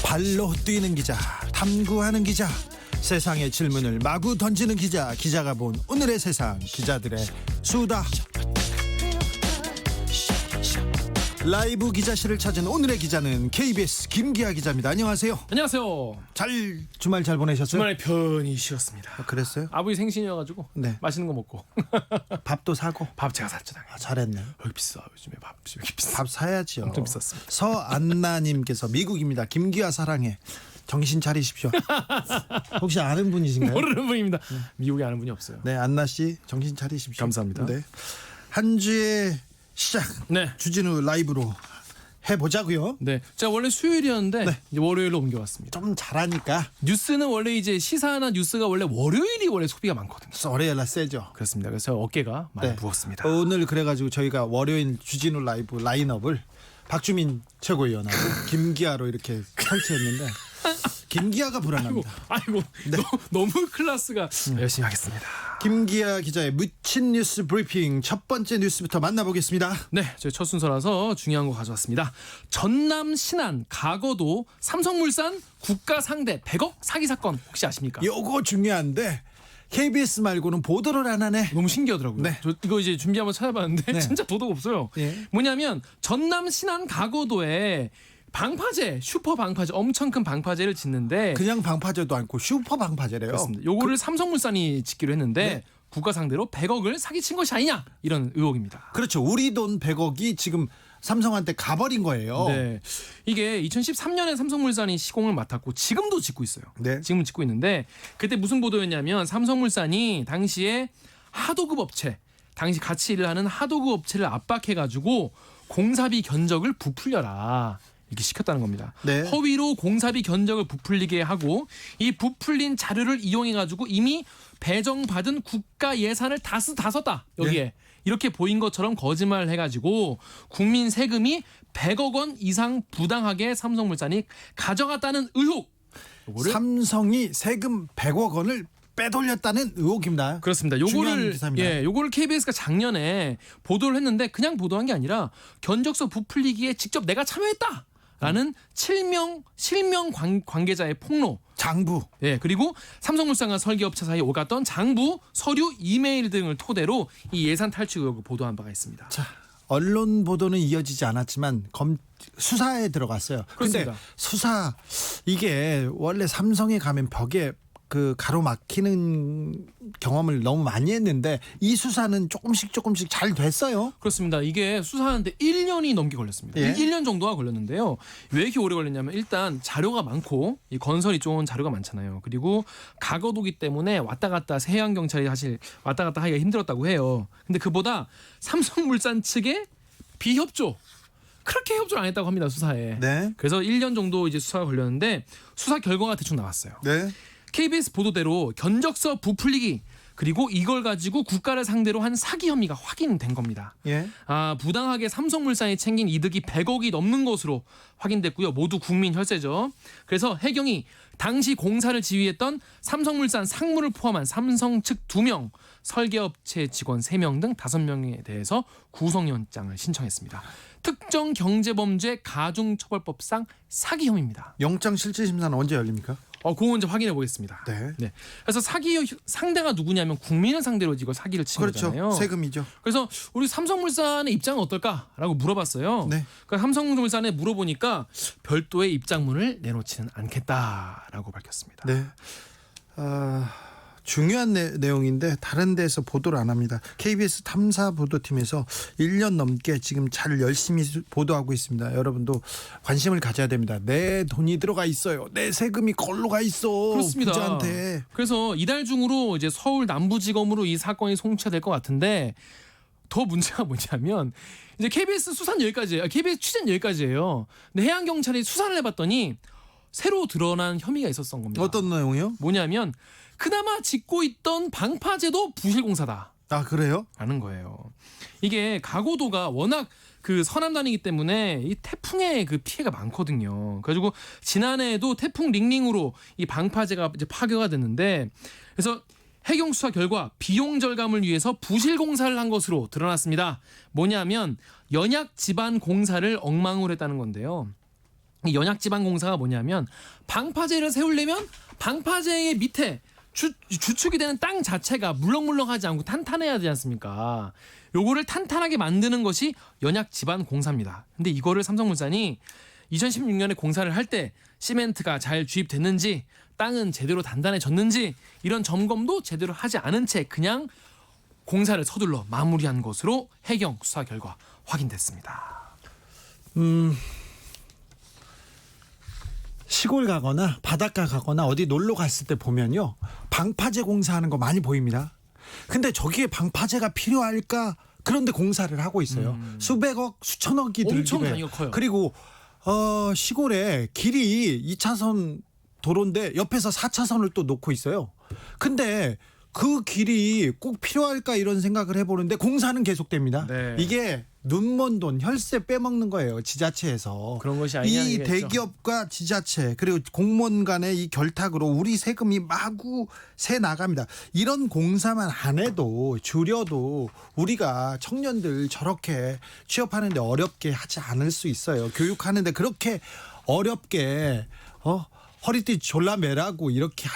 발로 뛰는 기자, 탐구하는 기자, 세상의 질문을 마구 던지는 기자, 기자가 본 오늘의 세상, 기자들의 수다. 라이브 기자실을 찾은 오늘의 기자는 KBS 김기아 기자입니다. 안녕하세요. 안녕하세요. 주말 잘 보내셨어요? 주말에 편히 쉬었습니다. 그랬어요? 아버지 생신이어가지고 네. 맛있는 거 먹고 밥도 사고. 밥 제가 샀죠. 당연히. 잘했네. 여기 비싸. 요즘에 밥 여기 비싸. 밥 사야지요. 엄청 비쌌습니다. 서안나님께서 미국입니다. 김기아 사랑해. 정신 차리십시오. 혹시 아는 분이신가요? 모르는 분입니다. 미국에 아는 분이 없어요. 네, 안나 씨 정신 차리십시오. 감사합니다. 네. 한 주의 시작. 네. 주진우 라이브로 해보자고요. 네. 제가 원래 수요일이었는데 네. 이제 월요일로 옮겨왔습니다. 좀 잘하니까 뉴스는 원래 이제 시사나 뉴스가 원래 월요일이 원래 소비가 많거든요. 월요일날 세죠. 그렇습니다. 그래서 어깨가 많이 네. 부었습니다. 오늘 그래가지고 저희가 월요일 주진우 라이브 라인업을 박주민 최고위원하고 김기아로 이렇게 설치했는데 김기아가 불안합니다. 아이고 네. 너무 클래스가 열심히 하겠습니다. 김기아 기자의 묻힌 뉴스 브리핑 첫 번째 뉴스부터 만나보겠습니다. 네, 저희 첫 순서라서 중요한 거 가져왔습니다. 전남 신안 가거도 삼성물산 국가 상대 100억 사기 사건 혹시 아십니까? 요거 중요한데 KBS 말고는 보도를 안 하네. 너무 신기하더라고요. 네. 저 이거 이제 준비 한번 찾아봤는데 네. 진짜 도덕 없어요. 예. 뭐냐면 전남 신안 가거도에 방파제, 슈퍼 방파제, 엄청 큰 방파제를 짓는데 그냥 방파제도 않고 슈퍼 방파제래요. 그렇습니다. 요거를 삼성물산이 짓기로 했는데 네. 국가 상대로 100억을 사기친 것이 아니냐 이런 의혹입니다. 그렇죠. 우리 돈 100억이 지금 삼성한테 가버린 거예요. 네, 이게 2013년에 삼성물산이 시공을 맡았고 지금도 짓고 있어요. 네. 지금 짓고 있는데 그때 무슨 보도였냐면 삼성물산이 당시에 하도급 업체, 당시 같이 일을 하는 하도급 업체를 압박해가지고 공사비 견적을 부풀려라 이렇게 시켰다는 겁니다. 네. 허위로 공사비 견적을 부풀리게 하고 이 부풀린 자료를 이용해가지고 이미 배정받은 국가 예산을 다 썼다 여기에. 네. 이렇게 보인 것처럼 거짓말을 해가지고 국민 세금이 100억 원 이상 부당하게 삼성물산이 가져갔다는 의혹. 요거를 삼성이 세금 100억 원을 빼돌렸다는 의혹입니다. 그렇습니다. 중요한 요거를 기사입니다. 요거를 KBS가 작년에 보도를 했는데 그냥 보도한 게 아니라 견적서 부풀리기에 직접 내가 참여했다라는 실명 관계자의 폭로. 장부. 예, 그리고 삼성물산과 설계업체 사이에 오갔던 장부, 서류, 이메일 등을 토대로 이 예산 탈취 의혹을 보도한 바가 있습니다. 자, 언론 보도는 이어지지 않았지만 수사에 들어갔어요. 그런데 그렇습니다. 수사 이게 원래 삼성에 가면 벽에 그 가로막히는 경험을 너무 많이 했는데 이 수사는 조금씩 잘 됐어요. 그렇습니다. 이게 수사하는데 1년이 넘게 걸렸습니다. 예. 1년 정도가 걸렸는데요. 왜 이렇게 오래 걸렸냐면 일단 자료가 많고 이 건설이 좋은 자료가 많잖아요. 그리고 가거도기 때문에 왔다 갔다 세안 경찰이 사실 왔다 갔다 하기가 힘들었다고 해요. 근데 그보다 삼성물산 측의 비협조 그렇게 협조를 안 했다고 합니다. 수사에. 네. 그래서 1년 정도 이제 수사가 걸렸는데 수사 결과가 대충 나왔어요. 네. KBS 보도대로 견적서 부풀리기 그리고 이걸 가지고 국가를 상대로 한 사기 혐의가 확인된 겁니다. 예. 부당하게 삼성물산이 챙긴 이득이 100억이 넘는 것으로 확인됐고요. 모두 국민 혈세죠. 그래서 해경이 당시 공사를 지휘했던 삼성물산 상무를 포함한 삼성 측 2명, 설계업체 직원 3명 등 5명에 대해서 구속영장을 신청했습니다. 특정 경제범죄 가중처벌법상 사기 혐의입니다. 영장 실질 심사는 언제 열립니까? 그거 이제 확인해 보겠습니다. 네. 그래서 사기 상대가 누구냐면 국민을 상대로 이걸 사기를 친 그렇죠. 거잖아요. 세금이죠. 그래서 우리 삼성물산의 입장은 어떨까라고 물어봤어요. 네. 그러니까 삼성물산에 물어보니까 별도의 입장문을 내놓지는 않겠다라고 밝혔습니다. 네. 중요한 내용인데 다른 데서 보도를 안 합니다. KBS 탐사보도팀에서 1년 넘게 지금 잘 열심히 보도하고 있습니다. 여러분도 관심을 가져야 됩니다. 내 돈이 들어가 있어요. 내 세금이 걸로 가 있어. 그렇습니다. 부자한테. 그래서 이달 중으로 이제 서울 남부지검으로 이 사건이 송치가 될 것 같은데 더 문제가 뭐냐면 이제 KBS 수사는 여기까지예요. KBS 취재는 여기까지예요. 근데 해양경찰이 수사를 해봤더니 새로 드러난 혐의가 있었던 겁니다. 어떤 내용이요? 뭐냐면 그나마 짓고 있던 방파제도 부실공사다. 아, 그래요? 라는 거예요. 이게 가고도가 워낙 그 서남단이기 때문에 이 태풍의 그 피해가 많거든요. 그래가지고 지난해에도 태풍 링링으로 이 방파제가 이제 파괴가 됐는데 그래서 해경 수사 결과 비용 절감을 위해서 부실 공사를 한 것으로 드러났습니다. 뭐냐면 연약 집안 공사를 엉망으로 했다는 건데요. 이 연약지방공사가 뭐냐면 방파제를 세우려면 방파제의 밑에 주축이 되는 땅 자체가 물렁물렁하지 않고 탄탄해야 되지 않습니까? 요거를 탄탄하게 만드는 것이 연약지방공사입니다. 근데 이거를 삼성물산이 2016년에 공사를 할 때 시멘트가 잘 주입됐는지 땅은 제대로 단단해졌는지 이런 점검도 제대로 하지 않은 채 그냥 공사를 서둘러 마무리한 것으로 해경 수사 결과 확인됐습니다. 시골 가거나 바닷가 가거나 어디 놀러 갔을 때 보면요, 방파제 공사하는 거 많이 보입니다. 근데 저기에 방파제가 필요할까? 그런데 공사를 하고 있어요. 수백억, 수천억이 엄청 들기도 단위가 커요. 그리고 시골에 길이 2차선 도로인데 옆에서 4차선을 또 놓고 있어요. 근데 그 길이 꼭 필요할까 이런 생각을 해보는데 공사는 계속됩니다. 네. 이게 눈먼 돈, 혈세 빼먹는 거예요. 지자체에서. 그런 것이 아니냐는 이 얘기겠죠. 대기업과 지자체 그리고 공무원 간의 이 결탁으로 우리 세금이 마구 새 나갑니다. 이런 공사만 안 해도 줄여도 우리가 청년들 저렇게 취업하는데 어렵게 하지 않을 수 있어요. 교육하는데 그렇게 어렵게 허리띠 졸라매라고 이렇게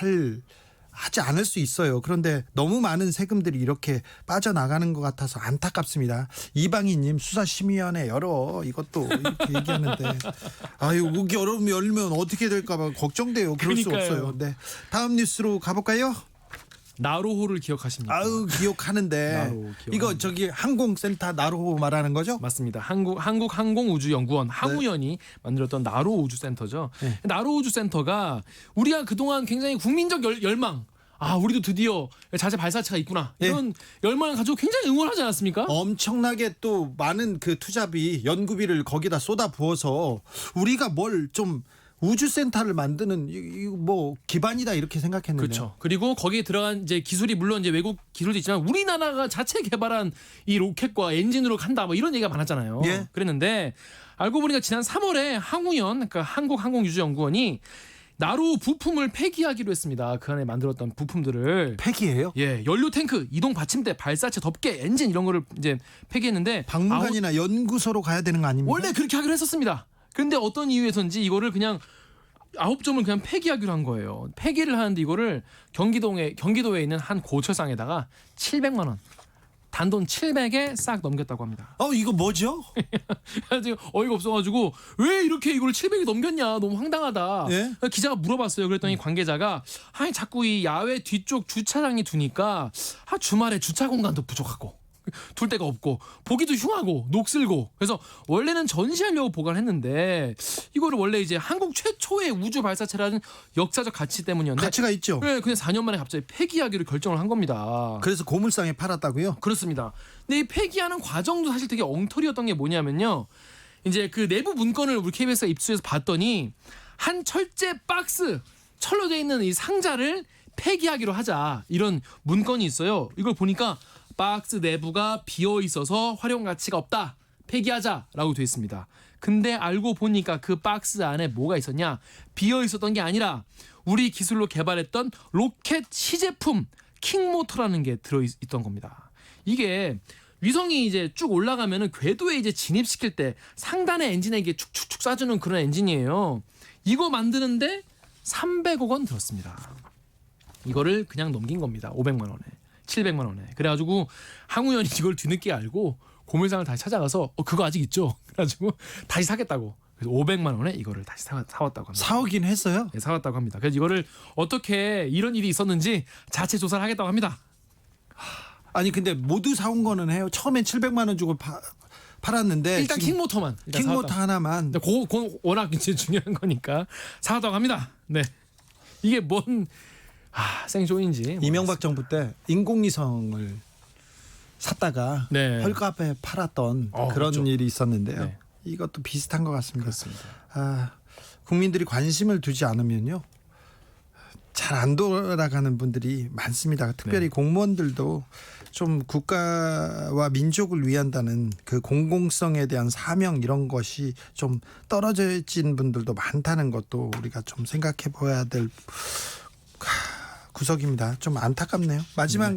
하지 않을 수 있어요. 그런데 너무 많은 세금들이 이렇게 빠져나가는 것 같아서 안타깝습니다. 이방희님 수사심의위원회 열어 이것도 이렇게 얘기하는데 아유 여기 열면 어떻게 될까봐 걱정돼요. 그럴 그러니까요. 수 없어요. 네, 다음 뉴스로 가볼까요? 나로호를 기억하십니까? 아유 기억하는데 나로 이거 저기 항공센터 나로호 말하는 거죠? 맞습니다. 한국항공우주연구원 항우연이 만들었던 나로 우주센터죠. 네. 나로 우주센터가 우리가 그동안 굉장히 국민적 열망, 우리도 드디어 자체 발사체가 있구나 이런 열망을 가지고 굉장히 응원하지 않았습니까? 엄청나게 또 많은 그 투자비 연구비를 거기다 쏟아 부어서 우리가 뭘 좀 우주센터를 만드는 뭐 기반이다 이렇게 생각했는데 그렇죠. 그리고 거기에 들어간 이제 기술이 물론 이제 외국 기술도 있지만 우리나라가 자체 개발한 이 로켓과 엔진으로 간다 뭐 이런 얘기가 많았잖아요. 예. 그랬는데 알고 보니까 지난 3월에 항우연 그러니까 한국항공우주연구원이 나로 부품을 폐기하기로 했습니다. 그 안에 만들었던 부품들을 폐기예요? 연료 탱크, 이동 받침대, 발사체 덮개, 엔진 이런 거를 이제 폐기했는데 박물관이나 연구소로 가야 되는 거 아닙니까? 원래 그렇게 하기로 했었습니다. 근데 어떤 이유에서인지 이거를 그냥 9점을 그냥 폐기하기로 한 거예요. 폐기를 하는데 이거를 경기도에 있는 한 고철상에다가 700만 원, 단돈 700에 싹 넘겼다고 합니다. 이거 뭐죠? 지금 어이가 없어가지고 왜 이렇게 이걸 700이 넘겼냐, 너무 황당하다. 예? 기자가 물어봤어요. 그랬더니 관계자가 자꾸 이 야외 뒤쪽 주차장이 두니까 주말에 주차 공간도 부족하고 둘 데가 없고 보기도 흉하고 녹슬고 그래서 원래는 전시하려고 보관했는데 이거를 원래 이제 한국 최초의 우주 발사체라는 역사적 가치 때문이었는데 가치가 있죠. 네, 근데 4년 만에 갑자기 폐기하기로 결정을 한 겁니다. 그래서 고물상에 팔았다고요? 그렇습니다. 근데 이 폐기하는 과정도 사실 되게 엉터리였던 게 뭐냐면요. 이제 그 내부 문건을 우리 KBS가 입수해서 봤더니 한 철제 박스 철로 돼 있는 이 상자를 폐기하기로 하자 이런 문건이 있어요. 이걸 보니까 박스 내부가 비어 있어서 활용 가치가 없다. 폐기하자라고 돼 있습니다. 근데 알고 보니까 그 박스 안에 뭐가 있었냐? 비어 있었던 게 아니라 우리 기술로 개발했던 로켓 시제품 킹모터라는 게 들어 있던 겁니다. 이게 위성이 이제 쭉 올라가면은 궤도에 이제 진입시킬 때 상단의 엔진에 이게 축축축 쏴주는 그런 엔진이에요. 이거 만드는데 300억 원 들었습니다. 이거를 그냥 넘긴 겁니다. 500만 원에. 700만 원에. 그래가지고 항우연이 이걸 뒤늦게 알고 고물상을 다시 찾아가서 그거 아직 있죠? 그래가지고 다시 사겠다고. 그래서 500만 원에 이거를 다시 사왔다고 합니다. 사오긴 했어요? 네, 사왔다고 합니다. 그래서 이거를 어떻게 이런 일이 있었는지 자체 조사를 하겠다고 합니다. 아니 근데 모두 사온 거는 해요. 처음엔 700만 원 주고 팔았는데 일단 지금 킹모터만. 킹모터 하나만. 그건 워낙 이제 중요한 거니까 사왔다고 합니다. 네. 이게 뭔 생쇼인지. 이명박 정부 때 인공위성을 샀다가 네. 헐값에 팔았던 그런 그렇죠. 일이 있었는데요. 네. 이것도 비슷한 것 같습니다. 그렇습니다. 국민들이 관심을 두지 않으면요. 잘 안 돌아가는 분들이 많습니다. 특별히 네. 공무원들도 좀 국가와 민족을 위한다는 그 공공성에 대한 사명 이런 것이 좀 떨어진 분들도 많다는 것도 우리가 좀 생각해 봐야 될 구석입니다. 좀 안타깝네요. 마지막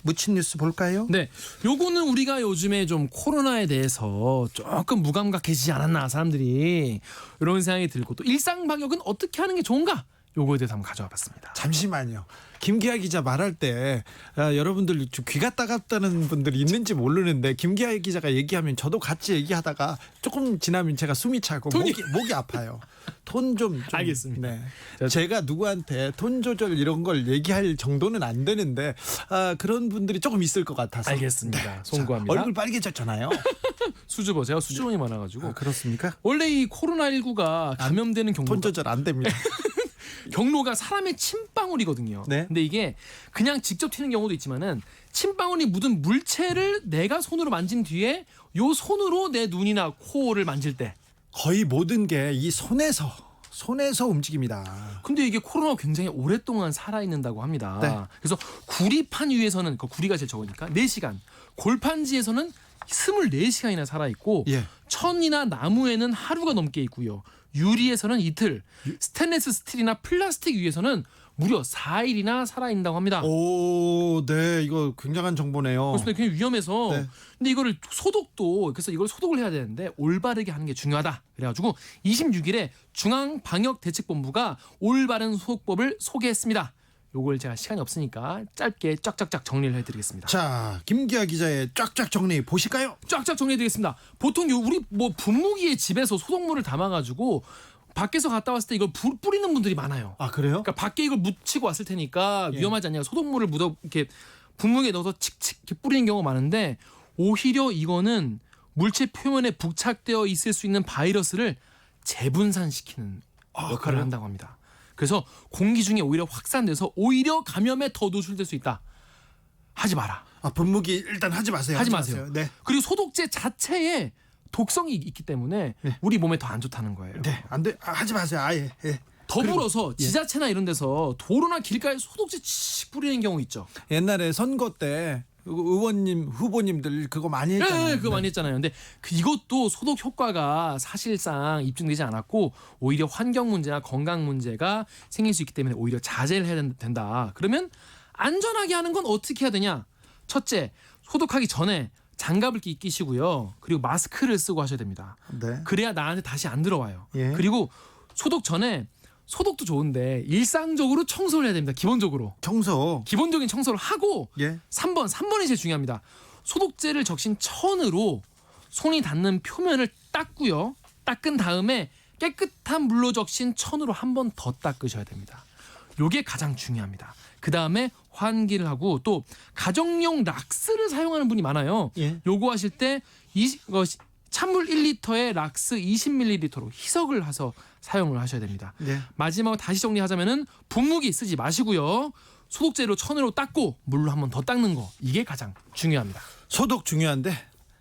묻힌 뉴스 볼까요? 네, 요거는 우리가 요즘에 좀 코로나에 대해서 조금 무감각해지지 않았나 사람들이 이런 생각이 들고 또 일상 방역은 어떻게 하는 게 좋은가 요거에 대해서 한번 가져와 봤습니다. 잠시만요. 김기아 기자 말할 때 여러분들 좀 귀가 따갑다는 분들이 있는지 모르는데 김기아 기자가 얘기하면 저도 같이 얘기하다가 조금 지나면 제가 숨이 차고 목이 아파요. 톤 좀 알겠습니다. 네. 제가 누구한테 톤 조절 이런 걸 얘기할 정도는 안 되는데 그런 분들이 조금 있을 것 같아서. 알겠습니다. 송구합니다. 자, 얼굴 빨개졌잖아요. 수줍어. 제가 수줍음이 많아가지고. 그렇습니까? 원래 이 코로나19가 감염되는 톤 경로가 조절 안 됩니다. 경로가 사람의 침방울이거든요. 네. 근데 이게 그냥 직접 튀는 경우도 있지만은 침방울이 묻은 물체를 내가 손으로 만진 뒤에 요 손으로 내 눈이나 코를 만질 때. 거의 모든 게 이 손에서 움직입니다. 근데 이게 코로나가 굉장히 오랫동안 살아있는다고 합니다. 네. 그래서 구리판 위에서는 그 구리가 제일 적으니까 4시간, 골판지에서는 24시간이나 살아있고 예. 천이나 나무에는 하루가 넘게 있고요. 유리에서는 이틀, 스테인리스 스틸이나 플라스틱 위에서는 무려 4일이나 살아있는다고 합니다. 오, 네, 이거 굉장한 정보네요. 그렇습니다. 굉장히 위험해서. 네. 근데 이거를 소독도 그래서 이걸 소독을 해야 되는데 올바르게 하는 게 중요하다. 그래가지고 26일에 중앙방역대책본부가 올바른 소독법을 소개했습니다. 요걸 제가 시간이 없으니까 짧게 쫙쫙쫙 정리를 해드리겠습니다. 자, 김기아 기자의 쫙쫙 정리 보실까요? 쫙쫙 정리해드리겠습니다. 보통 우리 뭐 분무기에 집에서 소독물을 담아가지고 밖에서 갔다 왔을 때 이걸 뿌리는 분들이 많아요. 아, 그래요? 그러니까 밖에 이걸 묻히고 왔을 테니까 예. 위험하지 않냐. 소독물을 묻어 이렇게 분무기에 넣어서 칙칙 이렇게 뿌리는 경우가 많은데 오히려 이거는 물체 표면에 부착되어 있을 수 있는 바이러스를 재분산시키는 역할을 그래요? 한다고 합니다. 그래서 공기 중에 오히려 확산돼서 오히려 감염에 더 노출될 수 있다. 하지 마라. 분무기 일단 하지 마세요. 하지 마세요. 네. 그리고 소독제 자체에 독성이 있기 때문에 네. 우리 몸에 더 안 좋다는 거예요. 네, 안 돼. 하지 마세요. 아예. 예. 더불어서 지자체나 이런 데서 도로나 길가에 소독제 칙 뿌리는 경우 있죠. 옛날에 선거 때 의원님 후보님들 그거 많이 했잖아요. 네, 그거 많이 했잖아요. 근데 이것도 소독 효과가 사실상 입증되지 않았고 오히려 환경 문제나 건강 문제가 생길 수 있기 때문에 오히려 자제를 해야 된다. 그러면 안전하게 하는 건 어떻게 해야 되냐? 첫째, 소독하기 전에 장갑을 끼시고요. 그리고 마스크를 쓰고 하셔야 됩니다. 네. 그래야 나한테 다시 안 들어와요. 예. 그리고 소독 전에 소독도 좋은데 일상적으로 청소를 해야 됩니다. 기본적으로. 청소. 기본적인 청소를 하고 예. 3번이 제일 중요합니다. 소독제를 적신 천으로 손이 닿는 표면을 닦고요. 닦은 다음에 깨끗한 물로 적신 천으로 한 번 더 닦으셔야 됩니다. 요게 가장 중요합니다. 그 다음에 환기를 하고 또 가정용 락스를 사용하는 분이 많아요. 예. 요거 하실 때 찬물 1리터에 락스 20ml로 희석을 해서 사용을 하셔야 됩니다. 네. 마지막으로 다시 정리하자면은 분무기 쓰지 마시고요. 소독제로 천으로 닦고 물로 한 번 더 닦는 거 이게 가장 중요합니다. 소독 중요한데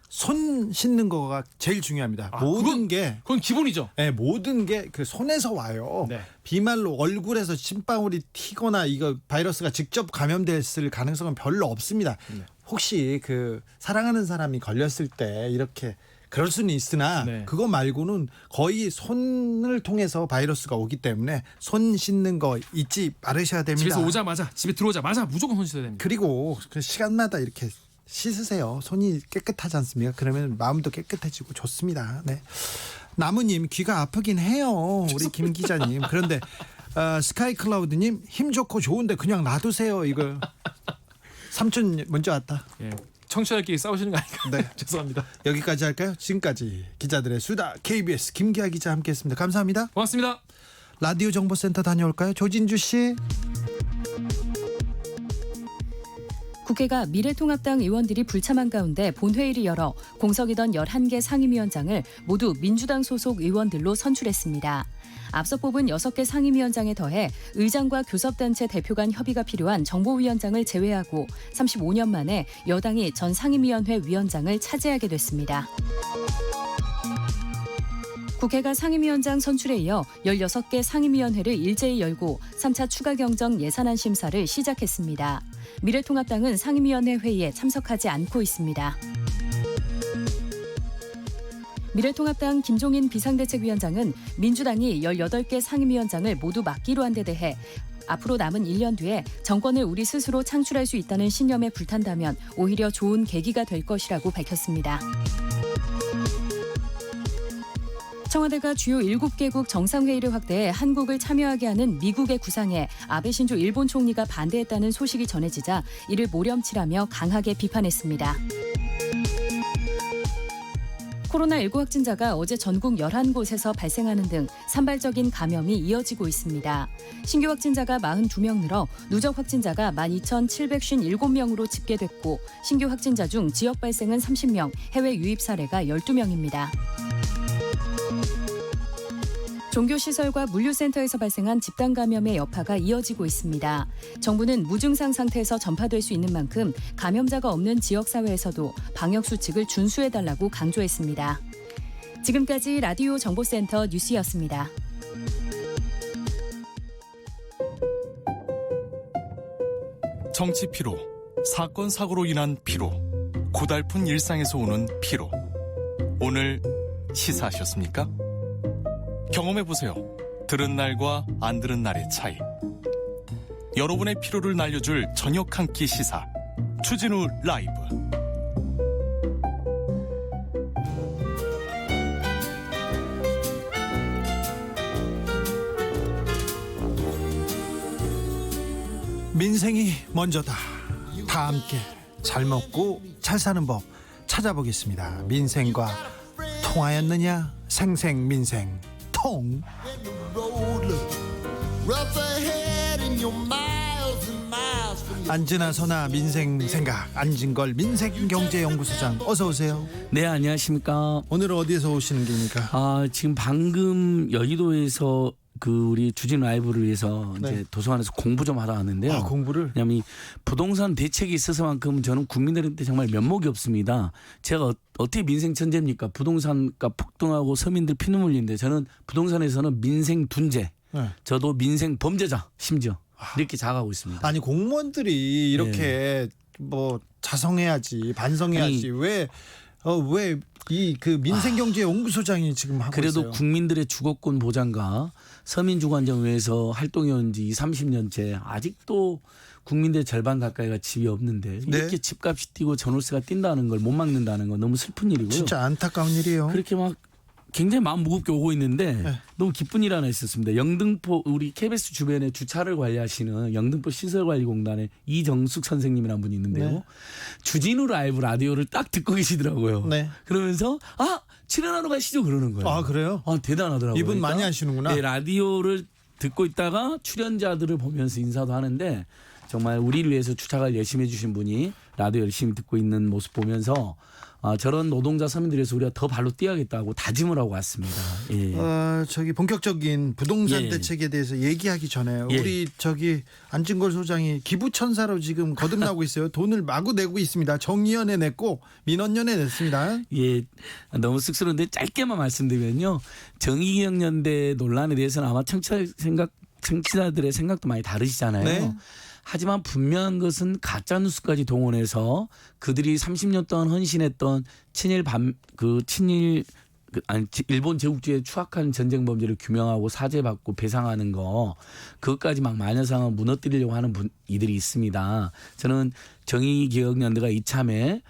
손 씻는 거가 제일 중요합니다. 모든 게 그건 기본이죠. 네, 모든 게 그 손에서 와요. 네. 비말로 얼굴에서 침방울이 튀거나 이거 바이러스가 직접 감염됐을 가능성은 별로 없습니다. 네. 혹시 그 사랑하는 사람이 걸렸을 때 이렇게 그럴 수는 있으나 네. 그거 말고는 거의 손을 통해서 바이러스가 오기 때문에 손 씻는 거 잊지 말으셔야 됩니다. 집에서 오자마자 집에 들어오자마자 무조건 손 씻어야 됩니다. 그리고 그 시간마다 이렇게 씻으세요. 손이 깨끗하지 않습니까? 그러면 마음도 깨끗해지고 좋습니다. 네. 나무님 귀가 아프긴 해요. 우리 김 기자님. 그런데 스카이클라우드님 힘 좋고 좋은데 그냥 놔두세요. 이거 삼촌 먼저 왔다. 예. 청취자들끼리 싸우시는 거 아닌가? 네. 죄송합니다. 여기까지 할까요? 지금까지 기자들의 수다 KBS 김기아 기자 함께했습니다. 감사합니다. 고맙습니다. 라디오 정보센터 다녀올까요? 조진주 씨. 국회가 미래통합당 의원들이 불참한 가운데 본회의를 열어 공석이던 11개 상임위원장을 모두 민주당 소속 의원들로 선출했습니다. 앞서 뽑은 6개 상임위원장에 더해 의장과 교섭단체 대표 간 협의가 필요한 정보위원장을 제외하고 35년 만에 여당이 전 상임위원회 위원장을 차지하게 됐습니다. 국회가 상임위원장 선출에 이어 16개 상임위원회를 일제히 열고 3차 추가 경정 예산안 심사를 시작했습니다. 미래통합당은 상임위원회 회의에 참석하지 않고 있습니다. 미래통합당 김종인 비상대책위원장은 민주당이 18개 상임위원장을 모두 맡기로 한 데 대해 앞으로 남은 1년 뒤에 정권을 우리 스스로 창출할 수 있다는 신념에 불탄다면 오히려 좋은 계기가 될 것이라고 밝혔습니다. 청와대가 주요 7개국 정상회의를 확대해 한국을 참여하게 하는 미국의 구상에 아베 신조 일본 총리가 반대했다는 소식이 전해지자 이를 모렴치라며 강하게 비판했습니다. 코로나19 확진자가 어제 전국 11곳에서 발생하는 등 산발적인 감염이 이어지고 있습니다. 신규 확진자가 42명 늘어 누적 확진자가 12,757명으로 집계됐고 신규 확진자 중 지역 발생은 30명, 해외 유입 사례가 12명입니다. 종교시설과 물류센터에서 발생한 집단 감염의 여파가 이어지고 있습니다. 정부는 무증상 상태에서 전파될 수 있는 만큼 감염자가 없는 지역사회에서도 방역수칙을 준수해달라고 강조했습니다. 지금까지 라디오 정보센터 뉴스였습니다. 정치 피로, 사건 사고로 인한 피로, 고달픈 일상에서 오는 피로. 오늘 시사하셨습니까? 경험해보세요. 들은 날과 안 들은 날의 차이. 여러분의 피로를 날려줄 저녁 한 끼 시사. 추진우 라이브. 민생이 먼저다. 다 함께 잘 먹고 잘 사는 법 찾아보겠습니다. 민생과 통하였느냐? 생생민생 통. 안진아 선아 민생 생각 안진걸 민생경제연구소장 어서 오세요. 네, 안녕하십니까. 오늘은 어디에서 오시는 길입니까? 지금 방금 여의도에서 우리 주진 라이브를 위해서 네. 이제 도서관에서 공부 좀 하러 왔는데요. 공부를? 왜냐하면 이 부동산 대책이 있어서만큼 저는 국민들한테 정말 면목이 없습니다. 제가 어떻게 민생 천재입니까? 부동산가 폭등하고 서민들 피눈 흘리는데 저는 부동산에서는 민생 둔재, 네. 저도 민생 범죄자 심지어 이렇게 자각하고 있습니다. 아니 공무원들이 이렇게 뭐 자성해야지 반성해야지 왜 이 그 민생경제연구소장이 지금 하고 그래도 있어요. 국민들의 주거권 보장과 서민주거안정위에서 활동해온 지 30년째 아직도 국민들 절반 가까이가 집이 없는데 이렇게 네. 집값이 뛰고 전월세가 뛴다는 걸 못 막는다는 건 너무 슬픈 일이고요. 진짜 안타까운 일이에요. 그렇게 막 굉장히 마음 무겁게 오고 있는데 네. 너무 기쁜 일 하나 있었습니다. 영등포 우리 KBS 주변에 주차를 관리하시는 영등포 시설관리공단의 이정숙 선생님이라는 분이 있는데요. 네. 주진우 라이브 라디오를 딱 듣고 계시더라고요. 네. 그러면서 출연하러 가시죠 그러는 거예요. 아 그래요? 대단하더라고요. 이분 많이 하시는구나. 네, 라디오를 듣고 있다가 출연자들을 보면서 인사도 하는데 정말 우리를 위해서 주차를 열심히 해주신 분이 라디오 열심히 듣고 있는 모습 보면서 저런 노동자 서민들에서 우리가 더 발로 뛰어야겠다고 다짐을 하고 왔습니다. 예. 저기 본격적인 부동산 예. 대책에 대해서 얘기하기 전에 예. 우리 저기 안진걸 소장이 기부천사로 지금 거듭나고 있어요. 돈을 마구 내고 있습니다. 정의연에 냈고 민원연에 냈습니다. 예, 너무 쑥스러운데 짧게만 말씀드리면요. 정의경연대 논란에 대해서는 아마 청취자들의 생각도 많이 다르시잖아요. 네. 하지만 분명한 것은 가짜 뉴스까지 동원해서 그들이 30년 동안 헌신했던 일본 제국주의에 추악한 전쟁 범죄를 규명하고 사죄받고 배상하는 거 그것까지 막 마녀상을 무너뜨리려고 하는 이들이 있습니다. 저는 정의기억연대가 이참에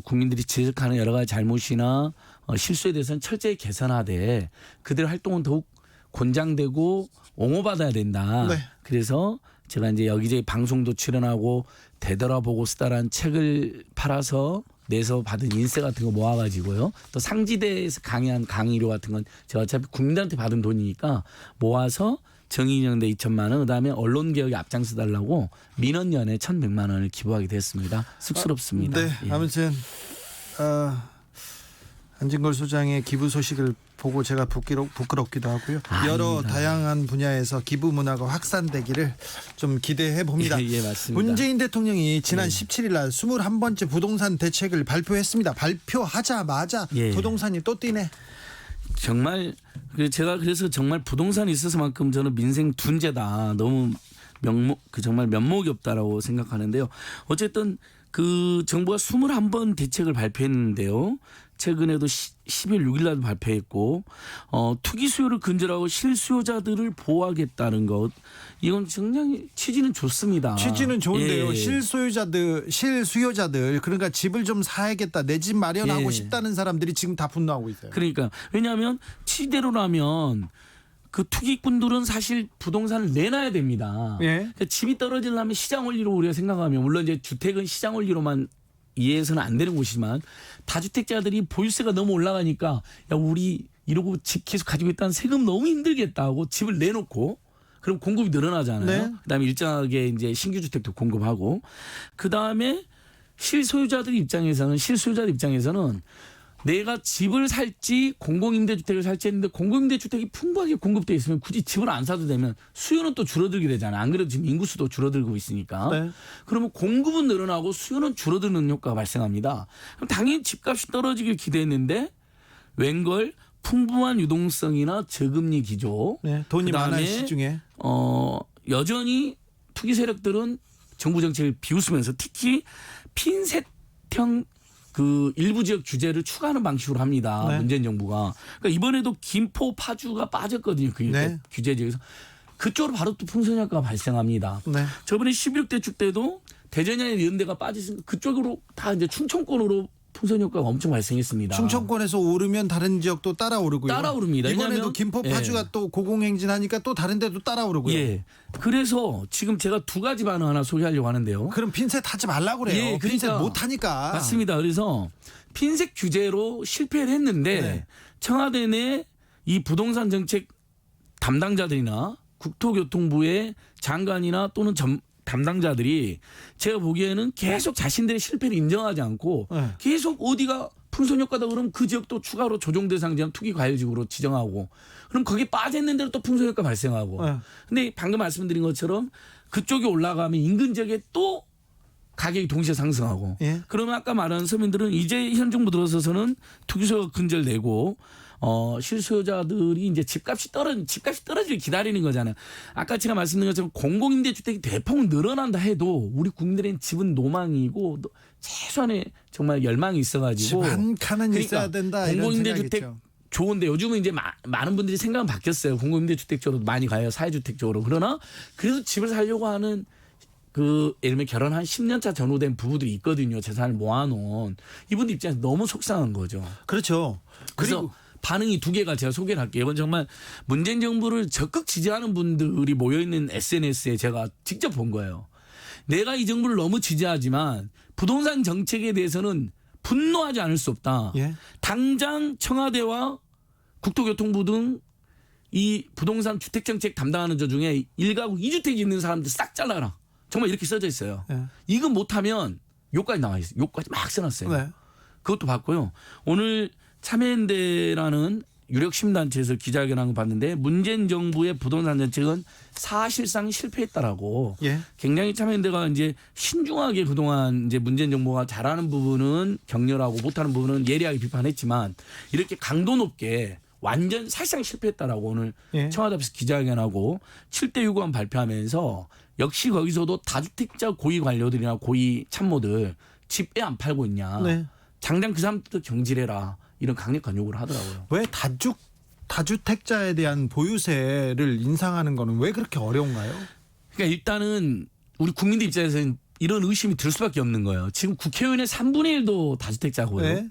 국민들이 지적하는 여러 가지 잘못이나 실수에 대해서는 철저히 개선하되 그들의 활동은 더욱 권장되고 옹호받아야 된다. 네. 그래서 제가 이제 여기저기 방송도 출연하고 되돌아보고 쓰다라는 책을 팔아서 내서 받은 인세 같은 거 모아가지고요. 또 상지대에서 강의한 강의료 같은 건 제가 어차피 국민들한테 받은 돈이니까 모아서 정의연대 2천만 원, 그다음에 언론개혁에 앞장서 달라고 민원연에 1,100만 원을 기부하게 됐습니다. 쑥스럽습니다. 네, 예. 아무튼 안진걸 소장의 기부 소식을 보고 제가 부끄럽기도 하고요. 여러 아닙니다. 다양한 분야에서 기부 문화가 확산되기를 좀 기대해 봅니다. 예, 맞습니다. 문재인 대통령이 지난 17일 날 21번째 부동산 대책을 발표했습니다. 발표하자마자 예. 부동산이 또 뛰네. 정말 제가 그래서 정말 부동산이 있어서만큼 저는 민생 둔재다. 너무 정말 면목이 없다라고 생각하는데요. 어쨌든 그 정부가 21번 대책을 발표했는데요. 최근에도 10일 6일 날 발표했고 투기 수요를 근절하고 실수요자들을 보호하겠다는 것 이건 굉장히 취지는 좋습니다. 취지는 좋은데요. 예. 실수요자들 그러니까 집을 좀 사야겠다. 내 집 마련하고 예. 싶다는 사람들이 지금 다 분노하고 있어요. 그러니까 왜냐하면 취대로라면 그 투기꾼들은 사실 부동산을 내놔야 됩니다. 예. 그러니까 집이 떨어지려면 시장 원리로 우리가 생각하면 물론 이제 주택은 시장 원리로만 이해해서는 안 되는 곳이지만 다주택자들이 보유세가 너무 올라가니까 야 우리 이러고 집 계속 가지고 있다는 세금 너무 힘들겠다 하고 집을 내놓고 그럼 공급이 늘어나잖아요. 네. 그다음에 일정하게 이제 신규 주택도 공급하고 그다음에 실수요자들 입장에서는 내가 집을 살지 공공임대주택을 살지 했는데 공공임대주택이 풍부하게 공급돼 있으면 굳이 집을 안 사도 되면 수요는 또 줄어들게 되잖아요. 안 그래도 지금 인구수도 줄어들고 있으니까. 네. 그러면 공급은 늘어나고 수요는 줄어드는 효과가 발생합니다. 그럼 당연히 집값이 떨어지길 기대했는데 웬걸 풍부한 유동성이나 저금리 기조. 네. 돈이 그다음에 많은 시중에. 여전히 투기 세력들은 정부 정책을 비웃으면서 특히 핀셋형 그 일부 지역 규제를 추가하는 방식으로 합니다. 네. 문재인 정부가. 그러니까 이번에도 김포 파주가 빠졌거든요. 그 네. 규제 지역에서. 그쪽으로 바로 또 풍선 효과가 발생합니다. 네. 저번에 11대 축 때도 대전이나 연대가 빠졌으니까 그쪽으로 다 이제 충청권으로 풍선 효과가 엄청 발생했습니다. 충청권에서 오르면 다른 지역도 따라오르고요. 따라오릅니다. 이번에도 왜냐하면- 김포 파주가 예. 또 고공행진하니까 또 다른 데도 따라오르고요. 예. 그래서 지금 제가 두 가지 반응 하나 소개하려고 하는데요. 그럼 핀셋 하지 말라고 그래요. 예, 핀셋 그러니까 못 하니까. 맞습니다. 그래서 핀셋 규제로 실패를 했는데 네. 청와대 내 이 부동산 정책 담당자들이나 국토교통부의 장관이나 또는 담당자들이 제가 보기에는 계속 자신들의 실패를 인정하지 않고 네. 계속 어디가 풍선 효과다 그러면 그 지역도 추가로 조정 대상 지역 투기 과열지구로 지정하고 그럼 거기 빠져있는 대로 또 풍선 효과 발생하고 네. 근데 방금 말씀드린 것처럼 그쪽이 올라가면 인근 지역에 또 가격이 동시에 상승하고 예. 그러면 아까 말한 서민들은 이제 현 정부 들어서서는 투기소가 근절되고 실수요자들이 이제 집값이 떨어지길 기다리는 거잖아요. 아까 제가 말씀드린 것처럼 공공임대주택이 대폭 늘어난다 해도 우리 국민들은 집은 노망이고 최소한의 정말 열망이 있어가지고 집 한 칸은 그러니까 있어야 된다. 이런 공공임대주택 생각이죠. 좋은데 요즘은 이제 많은 분들이 생각은 바뀌었어요. 공공임대주택 쪽으로 많이 가요. 사회주택 쪽으로. 그러나 그래도 집을 살려고 하는 그 예를 들면 결혼 한 10년차 전후된 부부들이 있거든요. 재산을 모아놓은 이분들 입장에서 너무 속상한 거죠. 그렇죠. 그래서 그리고 반응이 두 개가 제가 소개를 할게요. 이건 정말 문재인 정부를 적극 지지하는 분들이 모여있는 SNS에 제가 직접 본 거예요. 내가 이 정부를 너무 지지하지만 부동산 정책에 대해서는 분노하지 않을 수 없다. 예. 당장 청와대와 국토교통부 등 이 부동산 주택정책 담당하는 저 중에 1가구 2주택이 있는 사람들 싹 잘라라. 정말 이렇게 써져 있어요. 예. 이거 못하면 욕까지 나와 있어요. 욕까지 막 써놨어요. 네. 그것도 봤고요. 오늘 참여연대라는 유력 시민단체에서 기자회견한 거 봤는데 문재인 정부의 부동산 정책은 사실상 실패했다라고 예. 굉장히 참여연대가 이제 신중하게 그동안 이제 문재인 정부가 잘하는 부분은 격려하고 못하는 부분은 예리하게 비판했지만 이렇게 강도 높게 완전 사실상 실패했다라고 오늘 예. 청와대 앞에서 기자회견하고 7대 요구안 발표하면서 역시 거기서도 다주택자 고위 관료들이나 고위 참모들 집 왜 안 팔고 있냐. 네. 당장 그 사람들도 경질해라. 이런 강력한 요구를 하더라고요. 왜 다주택자에 대한 보유세를 인상하는 거는 왜 그렇게 어려운가요? 그러니까 일단은 우리 국민들 입장에서는 이런 의심이 들 수밖에 없는 거예요. 지금 국회의원의 3분의 1도 다주택자고요. 네.